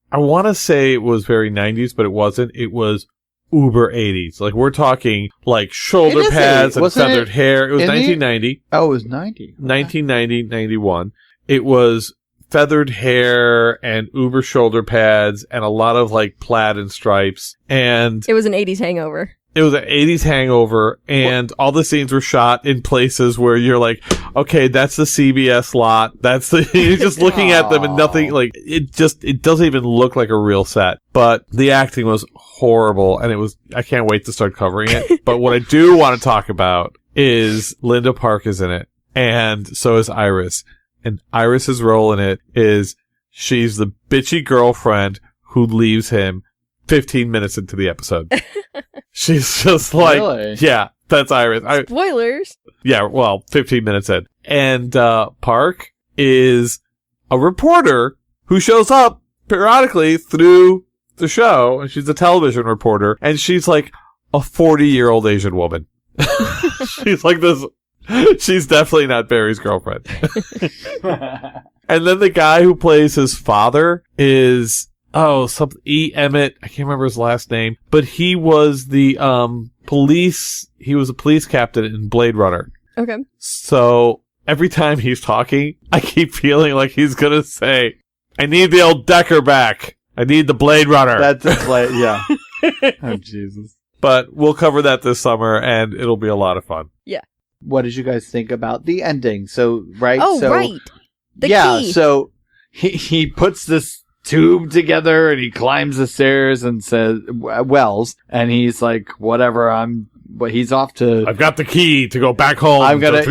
I want to say it was very 90s, but it wasn't. It was uber 80s. Like, we're talking like shoulder pads and feathered hair. It was 1990. Oh, it was 90. Okay. 1990, 91. It was feathered hair and uber shoulder pads and a lot of like plaid and stripes. And it was an 80s hangover. It was an 80s hangover, and all the scenes were shot in places where you're like, okay, that's the CBS lot. You're just looking at them and nothing, like, it doesn't even look like a real set. But the acting was horrible, and I can't wait to start covering it. But what I do want to talk about is Linda Park is in it, and so is Iris. And Iris's role in it is she's the bitchy girlfriend who leaves him 15 minutes into the episode. She's just like, really? Yeah, that's Iris. Spoilers. Yeah, well, 15 minutes in. And Park is a reporter who shows up periodically through the show, and she's a television reporter, and she's like a 40-year-old Asian woman. She's like this. She's definitely not Barry's girlfriend. And then the guy who plays his father is... something E. Emmett. I can't remember his last name, but he was the police. He was a police captain in Blade Runner. Okay. So every time he's talking, I keep feeling like he's gonna say, "I need the old Decker back. I need the Blade Runner." That's a play. Yeah. Oh Jesus. But we'll cover that this summer, and it'll be a lot of fun. Yeah. What did you guys think about the ending? So right. Oh, so, right. The key. So he puts this tube together and he climbs the stairs and says Wells, and he's like, whatever, I'm but he's off to. I've got the key to go back home. I'm gonna.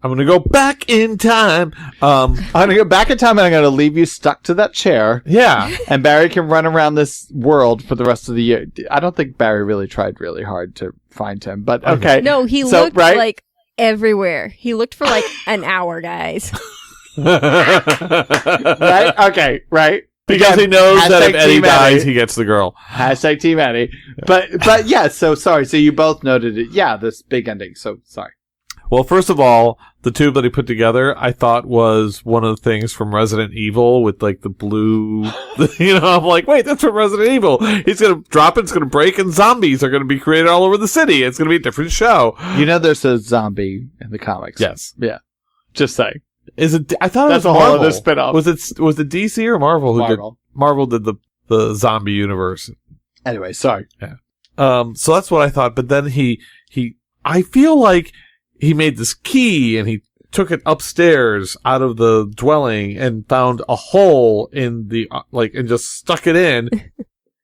I'm gonna go back in time. I'm gonna go back in time, and I'm gonna leave you stuck to that chair. Yeah. And Barry can run around this world for the rest of the year. I don't think Barry really tried really hard to find him, but okay. No, he looked like everywhere. He looked for like an hour, guys. Right? Okay, right. Because he knows that if Eddie dies, he gets the girl. Hashtag Team Eddie. But yeah, so sorry. So you both noted it. Yeah, this big ending. So sorry. Well, first of all, the tube that he put together, I thought was one of the things from Resident Evil with like the blue, I'm like, wait, that's from Resident Evil. He's going to drop it, it's going to break, and zombies are going to be created all over the city. It's going to be a different show. There's a zombie in the comics. Yes. Yeah. Just saying. Is it? I thought that's it was a whole Marvel. other spin-off. Was it DC or Marvel who did? Marvel did the zombie universe. Anyway, sorry. Yeah. So that's what I thought. But then I feel like he made this key and he took it upstairs out of the dwelling and found a hole in the and just stuck it in.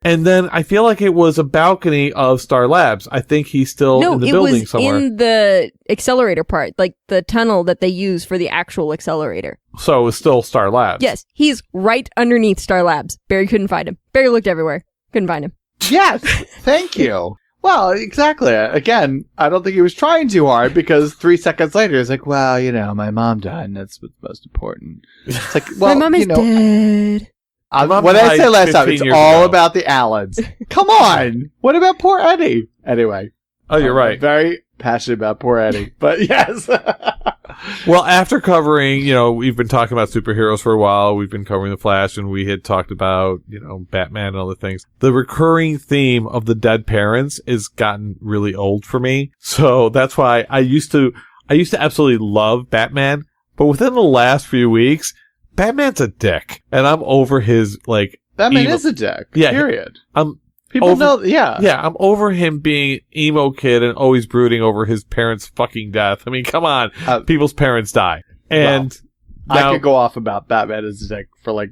And then I feel like it was a balcony of Star Labs. I think he's still in the building somewhere. No, it was in the accelerator part, like the tunnel that they use for the actual accelerator. So it was still Star Labs. Yes, he's right underneath Star Labs. Barry couldn't find him. Barry looked everywhere. Couldn't find him. Yes, thank you. Well, exactly. Again, I don't think he was trying too hard because 3 seconds later, he's like, well, my mom died and that's what's most important. It's like, well, my mom is dead. What did I say last time? It's all about the Allens. Come on. What about poor Eddie? Anyway. Oh, you're right. I'm very passionate about poor Eddie, but yes. Well, after covering, we've been talking about superheroes for a while. We've been covering The Flash, and we had talked about, Batman and other things. The recurring theme of the dead parents has gotten really old for me. So that's why I used to absolutely love Batman, but within the last few weeks, Batman's a dick, and I'm over his, Batman is a dick. Yeah. Period. People know, yeah. Yeah, I'm over him being emo kid and always brooding over his parents' fucking death. I mean, come on. People's parents die. And I could go off about Batman as a dick for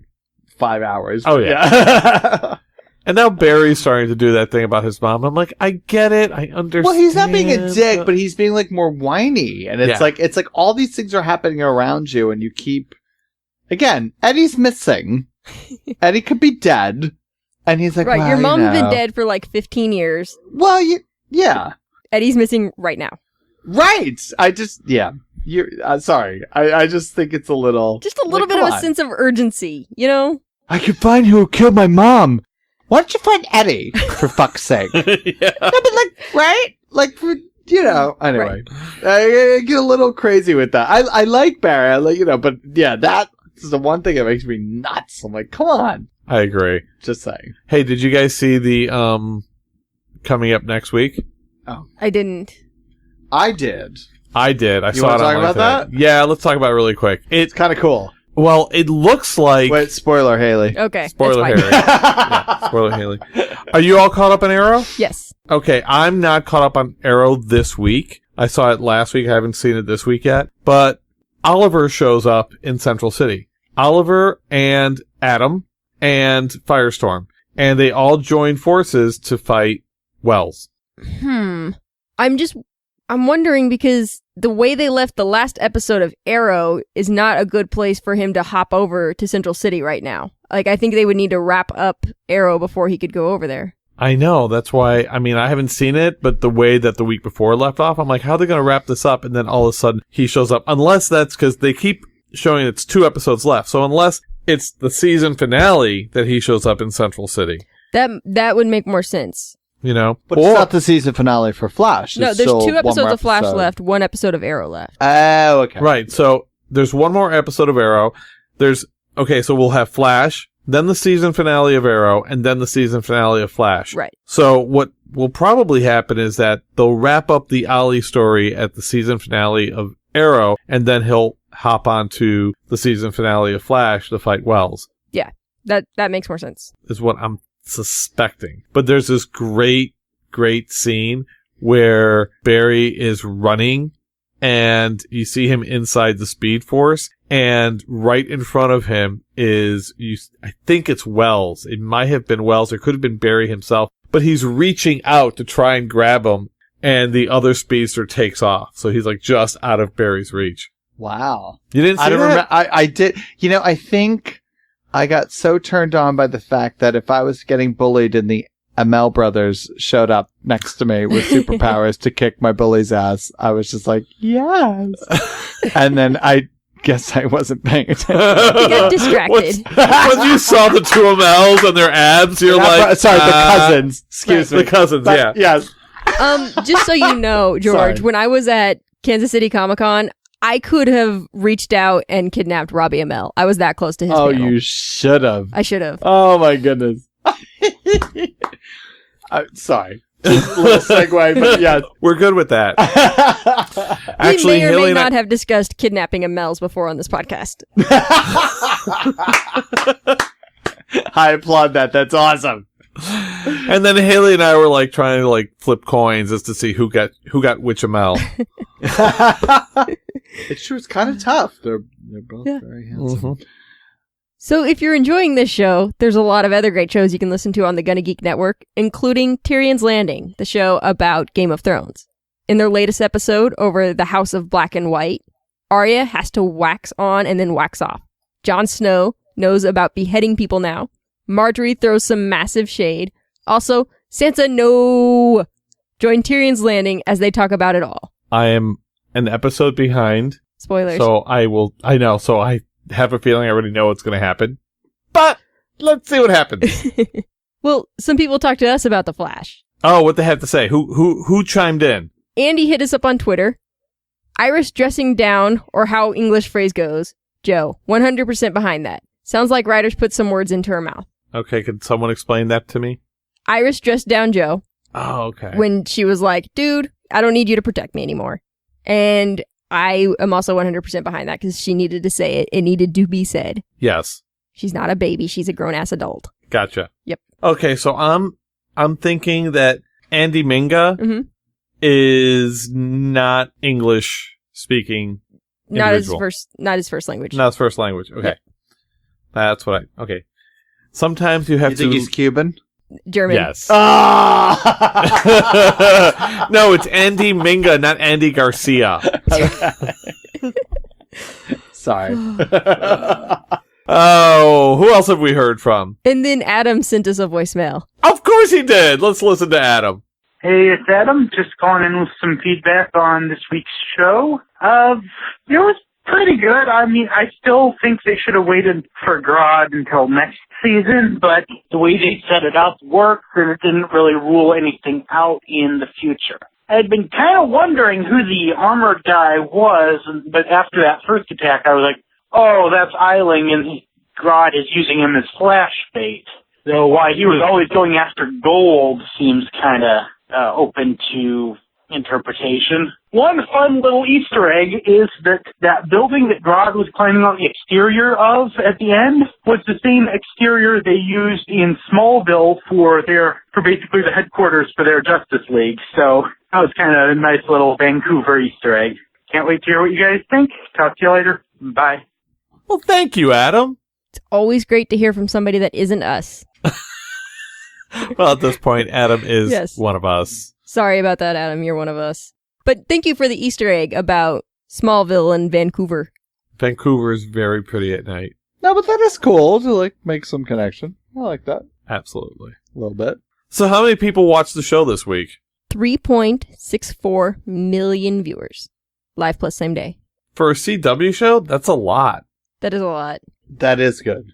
5 hours. Oh, yeah. And now Barry's starting to do that thing about his mom. I'm like, I get it. I understand. Well, he's not being a dick, but he's being more whiny. And it's it's like all these things are happening around you and you keep... Again, Eddie's missing. Eddie could be dead. And he's like, right, your mom's been dead for 15 years. Well, yeah. Eddie's missing right now. Right. You're sorry. I just think it's a little... Just a little bit of a sense of urgency, I can find who killed my mom. Why don't you find Eddie, for fuck's sake? Yeah. No, but right? Anyway. Right. I get a little crazy with that. I like Barry, but yeah, that is the one thing that makes me nuts. I'm like, come on. I agree. Just saying. Hey, did you guys see the coming up next week? Oh, I didn't. I did. I saw it. Talk about that? Yeah, let's talk about it really quick. It's kind of cool. Well, it looks like. Wait, spoiler, Haley. Okay. Spoiler, Haley. Yeah, spoiler, Haley. Are you all caught up on Arrow? Yes. Okay, I'm not caught up on Arrow this week. I saw it last week. I haven't seen it this week yet. But Oliver shows up in Central City. Oliver and Adam and Firestorm. And they all join forces to fight Wells. I'm wondering because the way they left the last episode of Arrow is not a good place for him to hop over to Central City right now. I think they would need to wrap up Arrow before he could go over there. I know. That's why, I haven't seen it, but the way that the week before left off, I'm like, how are they going to wrap this up? And then all of a sudden he shows up. Unless that's because they keep showing it's 2 episodes left. So unless it's the season finale that he shows up in Central City. That would make more sense. But it's not the season finale for Flash. No, there's 2 episodes of Flash left, 1 episode of Arrow left. Oh, okay. Right, so there's 1 more episode of Arrow. So we'll have Flash, then the season finale of Arrow, and then the season finale of Flash. Right. So what will probably happen is that they'll wrap up the Ollie story at the season finale of Arrow, and then he'll hop onto the season finale of Flash to fight Wells. Yeah, that makes more sense. Is what I'm suspecting. But there's this great scene where Barry is running and you see him inside the Speed Force, and right in front of him is I think it's Wells. It might have been Wells. It could have been Barry himself, but he's reaching out to try and grab him, and the other speedster takes off. So he's like just out of Barry's reach. Wow. You didn't see that? I did. You know, I think I got so turned on by the fact that if I was getting bullied and the Amell brothers showed up next to me with superpowers to kick my bully's ass, I was just like, yes. And then I guess I wasn't paying attention. You got distracted. When you saw the two Amells and their abs, you're like... Sorry, the cousins. Excuse me. The cousins, yeah. Yes. Just so you know, George, Sorry. when I was at Kansas City Comic-Con, I could have reached out and kidnapped Robbie Amell. I was that close to his panel. You should have. I should have. Oh my goodness. Sorry. Just a little segue, but yes. We're good with that. We may or may not have discussed kidnapping Amells before on this podcast. I applaud that. That's awesome. And then Haley and I were like trying to like flip coins as to see who got which Amell. It's true. It's kind of tough. They're both very handsome. Mm-hmm. So if you're enjoying this show, there's a lot of other great shows you can listen to on the GonnaGeek network, including Tyrion's Landing, the show about Game of Thrones. In their latest episode over the House of Black and White, Arya has to wax on and then wax off. Jon Snow knows about beheading people now. Marjorie throws some massive shade. Also, Sansa, no! Join Tyrion's Landing as they talk about it all. I am an episode behind. Spoilers. So I have a feeling I already know what's going to happen. But let's see what happens. Well, some people talked to us about The Flash. Oh, what they have to say? Who chimed in? Andy hit us up on Twitter. Iris dressing down, or how English phrase goes. Joe, 100% behind that. Sounds like writers put some words into her mouth. Okay, could someone explain that to me? Iris dressed down Joe. Oh, okay. When she was like, dude, I don't need you to protect me anymore. And I am also 100% behind that because she needed to say it. It needed to be said. Yes. She's not a baby. She's a grown-ass adult. Gotcha. Yep. Okay, so I'm thinking that Andy Minga is not English speaking individual. Not his first language. Not his first language. Okay. Yep. That's what okay. Sometimes you have You think he's Cuban? German. Yes. Ah! No, it's Andy Minga, not Andy Garcia. Sorry. Oh, who else have we heard from? And then Adam sent us a voicemail. Of course he did. Let's listen to Adam. Hey, it's Adam. Just calling in with some feedback on this week's show. It was pretty good. I mean, I still think they should have waited for Grodd until next season, but the way they set it up worked, and it didn't really rule anything out in the future. I had been kind of wondering who the armored guy was, but after that first attack, I was like, oh, that's Eiling, and Grodd is using him as flash bait. Though why he was always going after gold seems kind of open to interpretation. One fun little Easter egg is that building that Grodd was climbing on the exterior of at the end was the same exterior they used in Smallville for basically the headquarters for their Justice League. So that was kind of a nice little Vancouver Easter egg. Can't wait to hear what you guys think. Talk to you later. Bye. Well, thank you, Adam. It's always great to hear from somebody that isn't us. Well, at this point, Adam is one of us. Sorry about that, Adam. You're one of us. But thank you for the Easter egg about Smallville and Vancouver. Vancouver is very pretty at night. No, but that is cool to make some connection. I like that. Absolutely. A little bit. So how many people watched the show this week? 3.64 million viewers. Live plus same day. For a CW show, that's a lot. That is a lot. That is good.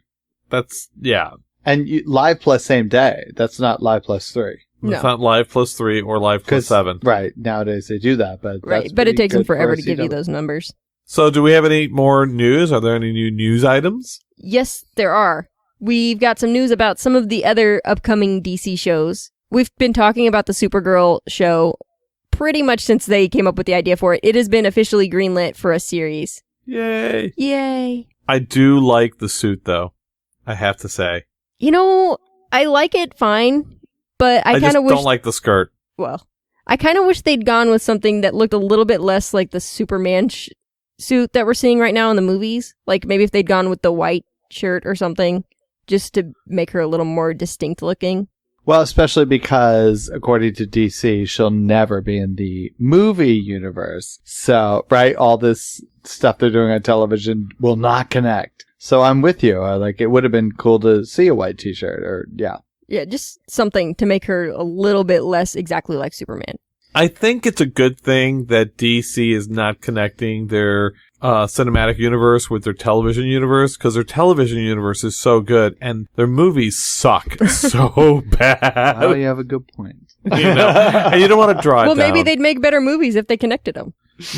That's, yeah. And live plus same day. That's not live plus 3. It's not live plus 3 or live plus 7. Right. Nowadays they do that, but right. But it takes them forever to give you those numbers. So do we have any more news? Are there any new news items? Yes, there are. We've got some news about some of the other upcoming DC shows. We've been talking about the Supergirl show pretty much since they came up with the idea for it. It has been officially greenlit for a series. Yay. Yay. I do like the suit, though. I have to say. You know, I like it fine, but I kind of wish... don't like the skirt. Well, I kind of wish they'd gone with something that looked a little bit less like the Superman suit that we're seeing right now in the movies. Like maybe if they'd gone with the white shirt or something, just to make her a little more distinct looking. Well, especially because, according to DC, she'll never be in the movie universe. So, right, all this stuff they're doing on television will not connect. So I'm with you. Like, it would have been cool to see a white t-shirt, or, yeah. Yeah, just something to make her a little bit less exactly like Superman. I think it's a good thing that DC is not connecting their cinematic universe with their television universe, because their television universe is so good and their movies suck so bad. Oh, you have a good point. And you don't want to draw it Well, down. maybe they'd make better movies if they connected them.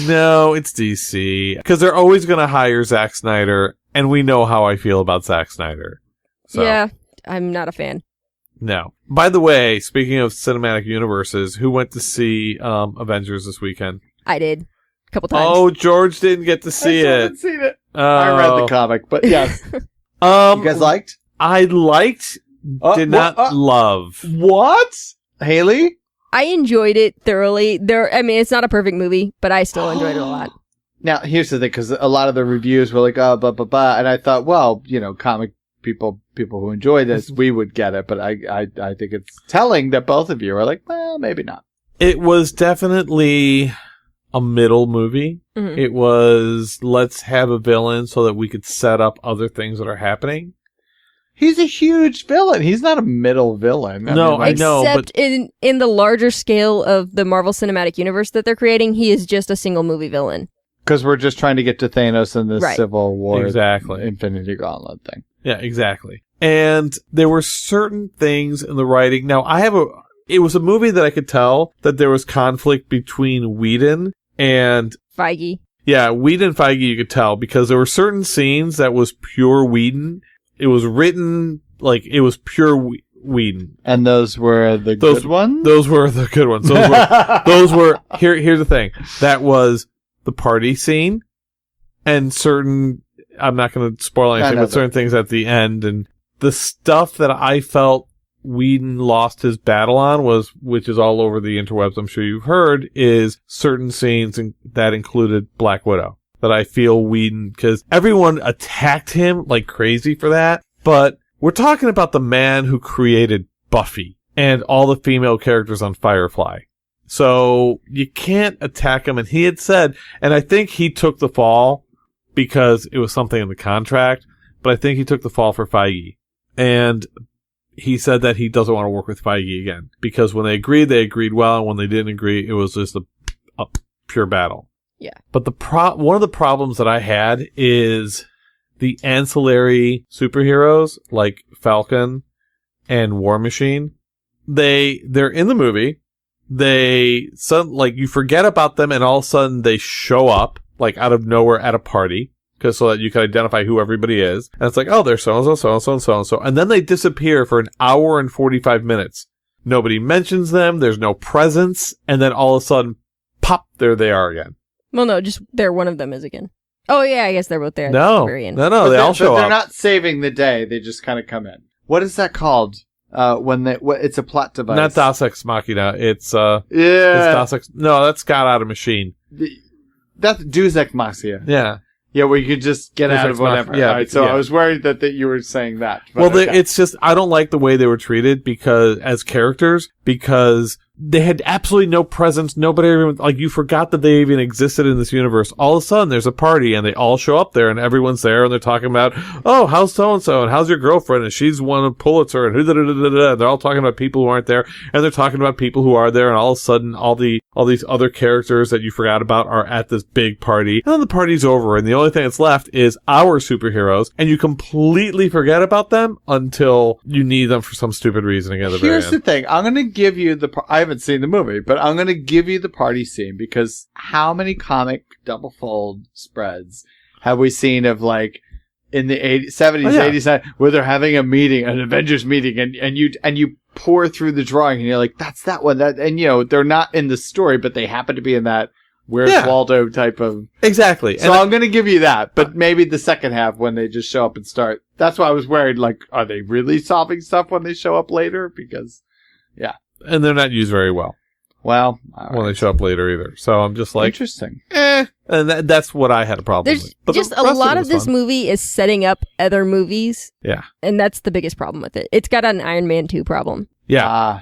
No, it's DC. Because they're always going to hire Zack Snyder, and we know how I feel about Zack Snyder. So, Yeah, I'm not a fan. no. By the way, speaking of cinematic universes, who went to see Avengers this weekend? I did. A couple times. Oh, George didn't get to see I it. haven't seen it. I read the comic, but yes. You guys liked? I liked, did not love. What? Haley? I enjoyed it thoroughly. It's not a perfect movie, but I still enjoyed it a lot. Now, here's the thing, because a lot of the reviews were like, oh, blah, blah, blah. And I thought, well, comic people who enjoy this, we would get it. But I think it's telling that both of you are like, well, maybe not. It was definitely a middle movie. Mhm. It was, let's have a villain so that we could set up other things that are happening. He's a huge villain. He's not a middle villain. No, I know, Except in the larger scale of the Marvel Cinematic Universe that they're creating, he is just a single movie villain. Because we're just trying to get to Thanos in this Right. Civil War Exactly. Infinity Gauntlet thing. Yeah, exactly. And there were certain things in the writing. Now, it was a movie that I could tell that there was conflict between Whedon and, Feige. yeah, Whedon and Feige, you could tell, because there were certain scenes that was pure Whedon. It was written like it was pure Whedon. And those were the good ones? Those were the good ones. Those were here's the thing. That was the party scene and certain, I'm not going to spoil anything, but certain things at the end, and the stuff that I felt Whedon lost his battle on which is all over the interwebs, I'm sure you've heard, is certain scenes that included Black Widow. That I feel Whedon, because everyone attacked him like crazy for that, but we're talking about the man who created Buffy and all the female characters on Firefly. So you can't attack him, and he had said, and I think he took the fall because it was something in the contract, but I think he took the fall for Feige. And he said that he doesn't want to work with Feige again, because when they agreed well, and when they didn't agree, it was just a pure battle. Yeah. But one of the problems that I had is the ancillary superheroes like Falcon and War Machine. They're in the movie. You forget about them, and all of a sudden they show up like out of nowhere at a party, so that you can identify who everybody is. And it's like, oh, they're so-and-so, so-and-so, and so-and-so. And then they disappear for an hour and 45 minutes. Nobody mentions them. There's no presence. And then all of a sudden, pop, there they are again. Well, no, just there one of them is again. Oh, yeah, I guess they're both there. at No, the very end. they all show They're up. not saving the day. They just kind of come in. What is that called? It's a plot device. Not Deus Ex Machina. It's Yeah. Deus Ex. No, that's got out of machine. That's Deus Ex Machina. Yeah. Yeah, where you could just get Deus out Ex of whatever. Machina. Yeah, Right, so yeah. I was worried that you were saying that. But Well, okay. it's just, I don't like the way they were treated as characters, because they had absolutely no presence. Nobody even, you forgot that they even existed in this universe. All of a sudden, there's a party, and they all show up there, and everyone's there, and they're talking about, oh, how's so-and-so, and how's your girlfriend, and she's won a Pulitzer, and and they're all talking about people who aren't there, and they're talking about people who are there, and all of a sudden, all these other characters that you forgot about are at this big party, and then the party's over, and the only thing that's left is our superheroes, and you completely forget about them until you need them for some stupid reason again at the very Here's end. the thing. I'm going to give you I haven't seen the movie, but I'm going to give you the party scene, because how many comic double fold spreads have we seen of in the 70s, 80s, where they're having a meeting, an Avengers meeting, and you pour through the drawing and you're like, that's that one. They're not in the story, but they happen to be in that Where's Waldo type of... Exactly. So I'm going to give you that, but maybe the second half when they just show up and start. That's why I was worried, are they really solving stuff when they show up later? Because, yeah. And they're not used very well. Well, when they show up later either. So I'm just like... Interesting. And that's what I had a problem There's with. But just the a rest lot it of was this fun. movie is setting up other movies. Yeah. And that's the biggest problem with it. It's got an Iron Man 2 problem. Yeah.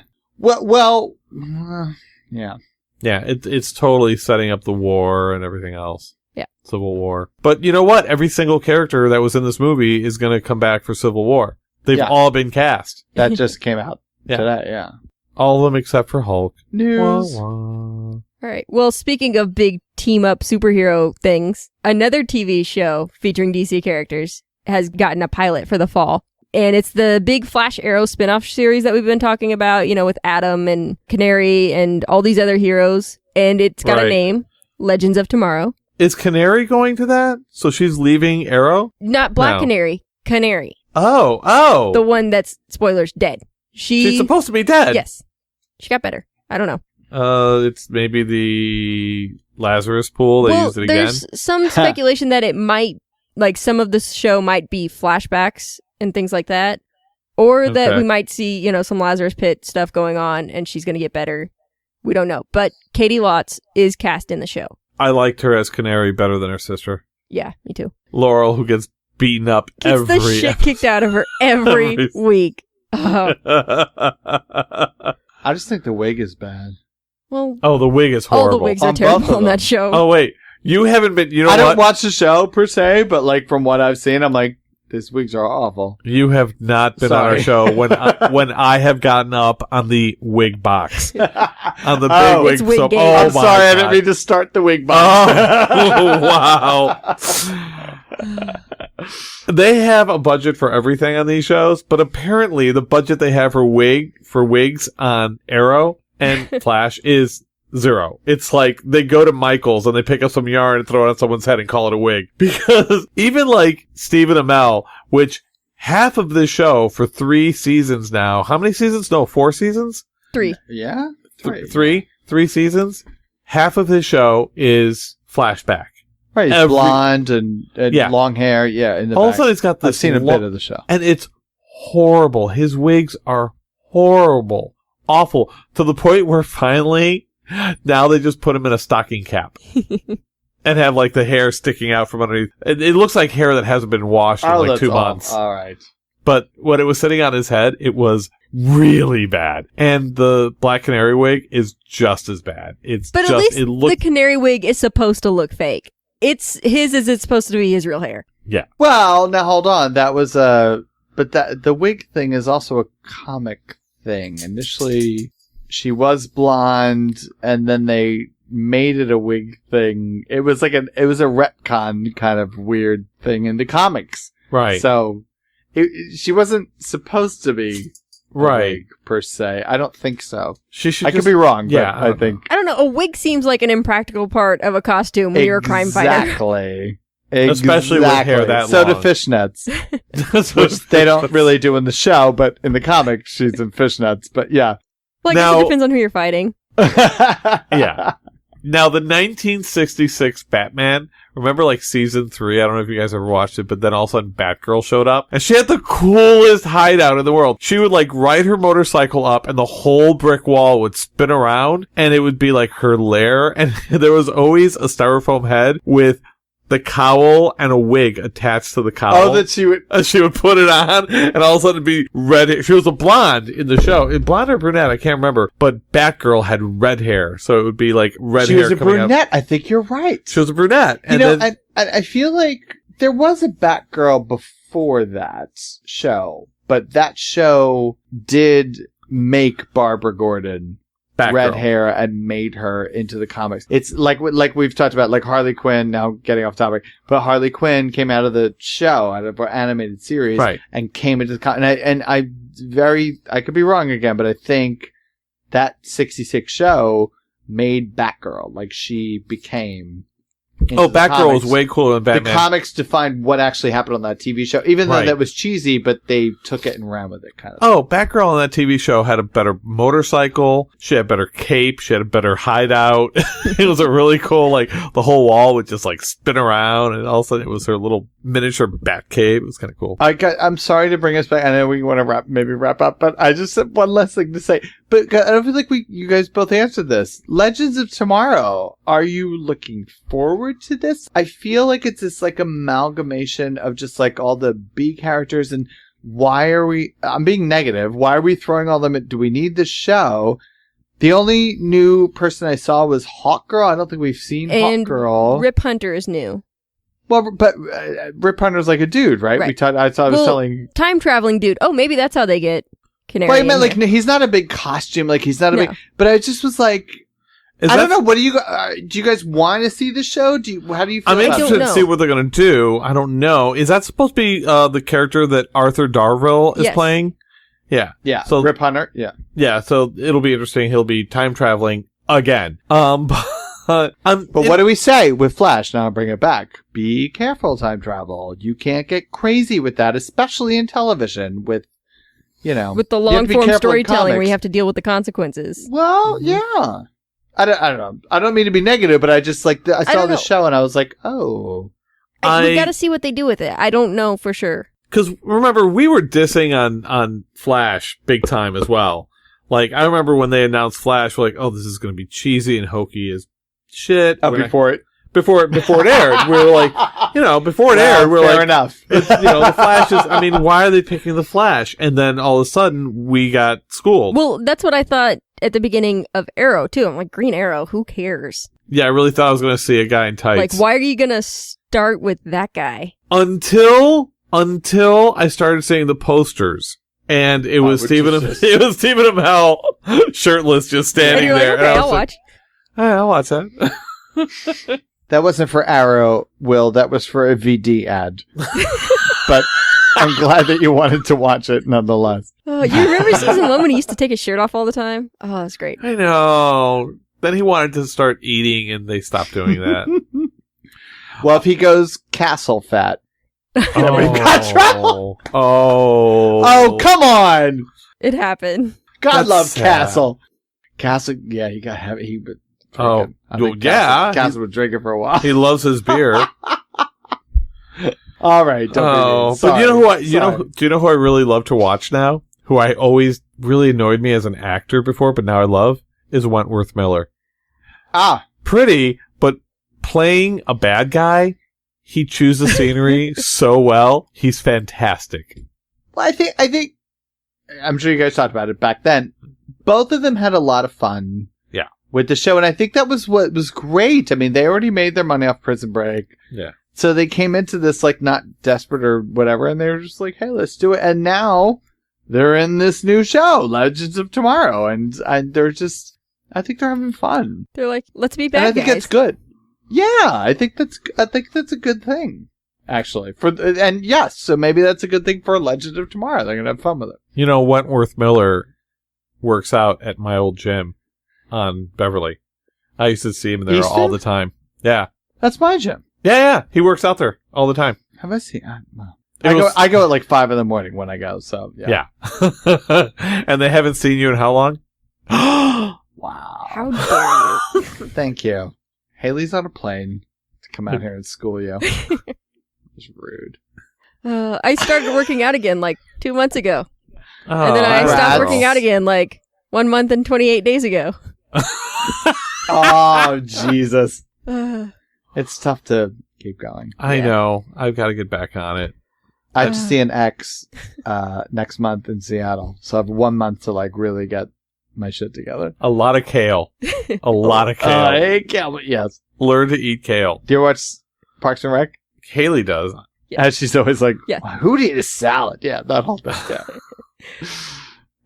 Yeah. Yeah, it's totally setting up the war and everything else. Yeah. Civil War. But you know what? Every single character that was in this movie is going to come back for Civil War. They've all been cast. That just came out Yeah. today, yeah. All of them except for Hulk. News. Wah, wah. All right. Well, speaking of big team-up superhero things, another TV show featuring DC characters has gotten a pilot for the fall. And it's the big Flash Arrow spin-off series that we've been talking about, with Atom and Canary and all these other heroes. And it's got a name, Legends of Tomorrow. Is Canary going to that? So she's leaving Arrow? Not Black Canary, Canary. Oh. The one that's, spoilers, dead. She's supposed to be dead. Yes. She got better. I don't know. It's maybe the Lazarus pool. They used it again. There's some speculation that it might, some of the show might be flashbacks and things like that. Or that we might see, some Lazarus Pit stuff going on and she's going to get better. We don't know. But Katie Lotz is cast in the show. I liked her as Canary better than her sister. Yeah, me too. Laurel, who gets beaten up Gets the shit kicked out of her every week. Oh. I just think the wig is bad. Well, the wig is horrible. All the wigs are terrible on that show. Oh, wait. You haven't been... I don't watch the show, per se, but, from what I've seen, I'm like, these wigs are awful. You have not been on our show when I have gotten up on the wig box. On the big wig. It's wig game. I'm sorry, I didn't mean to start the wig box. Oh, wow. They have a budget for everything on these shows, but apparently the budget they have for wigs on Arrow and Flash is zero. It's like they go to Michael's and they pick up some yarn and throw it on someone's head and call it a wig. Because even Stephen Amell, which half of this show for 3 seasons now, how many seasons? No, 4 seasons? 3. Yeah? 3 seasons. Half of his show is flashback. Right, he's blonde and long hair. Yeah, in the all back. of a sudden, he's got this. I've seen a bit of the show, and it's horrible. His wigs are horrible, awful, to the point where finally, now they just put him in a stocking cap and have the hair sticking out from underneath. It looks like hair that hasn't been washed in 2 months. All right, but when it was sitting on his head, it was really bad. And the Black Canary wig is just as bad. But at least the Canary wig is supposed to look fake. It's supposed to be his real hair. Yeah. Well, now hold on. That was but the wig thing is also a comic thing. Initially, she was blonde, and then they made it a wig thing. It was a retcon kind of weird thing in the comics. Right. So she wasn't supposed to be wig, per se. I don't think so. I could be wrong, but I think... I don't know. A wig seems like an impractical part of a costume when you're a crime fighter. Exactly. Especially with hair that so long. do fishnets. Which they don't really do in the show, but in the comic, she's in fishnets. But yeah. Well, I guess it depends on who you're fighting. Yeah. Now, the 1966 Batman, remember season 3? I don't know if you guys ever watched it, but then all of a sudden Batgirl showed up. And she had the coolest hideout in the world. She would ride her motorcycle up and the whole brick wall would spin around and it would be her lair. And there was always a styrofoam head with the cowl and a wig attached to the cowl. Oh, that she would put it on, and all of a sudden it'd be red hair. She was a blonde in the show. Blonde or brunette, I can't remember. But Batgirl had red hair, so it would be red hair. She was a brunette. I think you're right. She was a brunette. And I feel like there was a Batgirl before that show, but that show did make Barbara Gordon Batgirl. Red hair and made her into the comics. It's like we've talked about, Harley Quinn, now getting off topic, but Harley Quinn came out of the show, out of our animated series, and came into the I could be wrong again, but I think that 66 show made Batgirl. She became... Batgirl was way cooler than Batman. The comics defined what actually happened on that TV show, even though that was cheesy, but they took it and ran with it, kind of. Batgirl on that TV show had a better motorcycle. She had a better cape. She had a better hideout. It was a really cool, the whole wall would just spin around, and all of a sudden it was her little miniature bat cave. It was kind of cool. I'm sorry to bring us back. I know we want to wrap up, but I just have one last thing to say. But I don't feel like you guys both answered this. Legends of Tomorrow. Are you looking forward to this? I feel like it's this amalgamation of just all the B characters, and why are we, I'm being negative, why are we throwing all them in, do we need this show? The only new person I saw was Hawkgirl. I don't think we've seen And Hawkgirl. Rip Hunter is new. Well, but Rip Hunter's like a dude, right? Right. I thought I was telling... Time traveling dude. Oh, maybe that's how they get Canary. Well, I meant in like, there. he's not a big costume, like he's not a No. big... But I just was like... I don't know. What do you? Do you guys want to see the show? How do you feel? I'm about interested it? to see what they're going to do. I don't know. Is that supposed to be the character that Arthur Darvill is Yes. playing? Yeah. Yeah. So Rip Hunter. Yeah. Yeah. So it'll be interesting. He'll be time traveling again. But what do we say with Flash? Now I'll bring it back. Be careful, time travel. You can't get crazy with that, especially in television. With the with the you have long to be form careful in storytelling where comics. you have to deal with the consequences. Well, yeah. I don't know. I don't mean to be negative, but I just I saw don't the know. show and I was like, oh. We got to see what they do with it. I don't know for sure. Because remember, we were dissing on Flash big time as well. Like, I remember when they announced Flash, we're like, oh, this is going to be cheesy and hokey as shit. Before it aired, we were like, before it aired, we were fair like, enough. the Flash is, I mean, why are they picking the Flash? And then all of a sudden, we got schooled. Well, that's what I thought at the beginning of Arrow, too. I'm like, Green Arrow, who cares? Yeah, I really thought I was going to see a guy in tights. Like, why are you going to start with that guy? Until I started seeing the posters. And it was Stephen Amell shirtless just standing And you're there. like, okay, and I I'll was watch. Hey, I'll watch that. That wasn't for Arrow, Will. That was for a VD ad. But I'm glad that you wanted to watch it nonetheless. Oh, you remember season 1 when he used to take his shirt off all the time? Oh, that's great. I know. Then he wanted to start eating, and they stopped doing that. Well, if he goes castle fat. we've got trouble. Oh, come on. It happened. God That's love sad. Castle. Castle, yeah, he got heavy. He would Oh, well, yeah. Castle would drink it for a while. He loves his beer. All right. Don't be mean. But you know who Sorry. do you know who I really love to watch now? Who I always really annoyed me as an actor before, but now I love, is Wentworth Miller. Ah. Pretty, but playing a bad guy, he chews the scenery so well. He's fantastic. Well, I think, I'm sure you guys talked about it back then. Both of them had a lot of fun. Yeah. With the show, and I think that was what was great. I mean, they already made their money off Prison Break. Yeah. So they came into this, like, not desperate or whatever, and they were just like, hey, let's do it. And now they're in this new show, Legends of Tomorrow, and they're just, I think they're having fun. They're like, let's be And bad I think guys. it's good. Yeah, I think that's a good thing, actually. And yes, so maybe that's a good thing for Legends of Tomorrow. They're gonna have fun with it. You know, Wentworth Miller works out at my old gym on Beverly. I used to see him there Easton? all the time. Yeah. That's my gym. Yeah. He works out there all the time. Have I seen? Well, It I go at like 5 a.m. when I go. So yeah. Yeah. And they haven't seen you in how long? Wow. How dare you? Thank you. Haley's on a plane to come out here and school you. It's rude. I started working out again like 2 months ago. Oh, And then I Congrats. stopped working out again like 1 month and 28 days ago. Oh Jesus! Uh, It's tough to keep going. I know. I've got to get back on it. I have to see an ex next month in Seattle, so I have 1 month to like really get my shit together. A lot of kale. A lot of kale. Hey, Calvin, yes. Learn to eat kale. Do you watch Parks and Rec? Haley does. Yeah. And she's always like, Yeah. who'd eat a salad? Yeah, that whole thing. Yeah.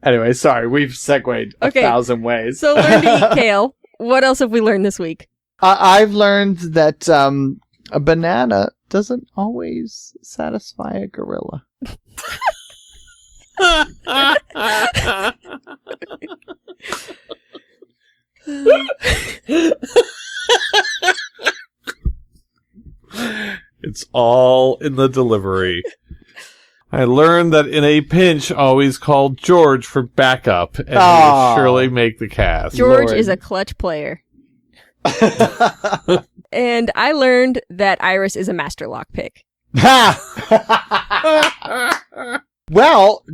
Anyway, sorry, we've segued Okay. 1,000 ways. so learn to eat kale. What else have we learned this week? I've learned that a banana doesn't always satisfy a gorilla. It's all in the delivery. I learned that in a pinch, always call George for backup, and Aw. he'll surely make the cast. George Lord. is a clutch player. And I learned that Iris is a master lockpick. Well,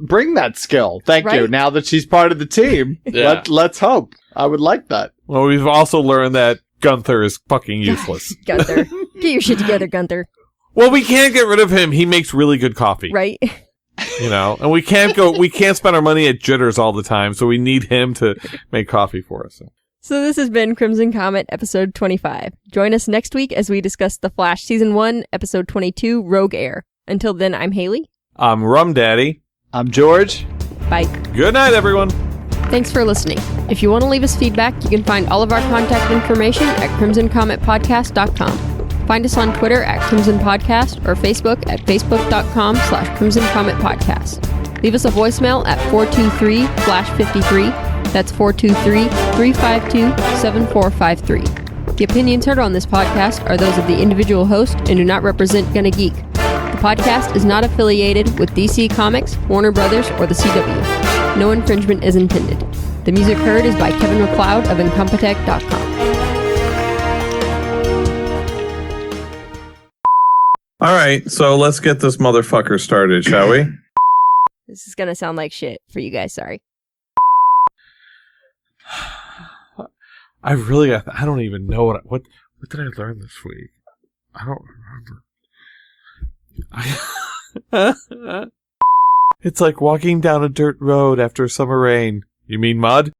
bring that skill. Thank you. Right? Now that she's part of the team, Yeah. let's hope. I would like that. Well, we've also learned that Gunther is fucking useless. Gunther. Get your shit together, Gunther. Well, we can't get rid of him. He makes really good coffee. Right? You know, and we can't spend our money at Jitters all the time, so we need him to make coffee for us. So this has been Crimson Comet, episode 25. Join us next week as we discuss The Flash Season 1, episode 22, Rogue Air. Until then, I'm Haley. I'm Rum Daddy. I'm George. Bye. Good night, everyone. Thanks for listening. If you want to leave us feedback, you can find all of our contact information at crimsoncometpodcast.com. Find us on Twitter at Crimson Podcast or Facebook at facebook.com/Crimson Comet Podcast. Leave us a voicemail at 423-FLASH53. That's 423-352-7453. The opinions heard on this podcast are those of the individual host and do not represent GonnaGeek. The podcast is not affiliated with DC Comics, Warner Brothers, or the CW. No infringement is intended. The music heard is by Kevin MacLeod of Incompetech.com. All right, so let's get this motherfucker started, shall we? This is gonna sound like shit for you guys, sorry. I don't even know what did I learn this week? I don't remember. It's like walking down a dirt road after summer rain. You mean mud?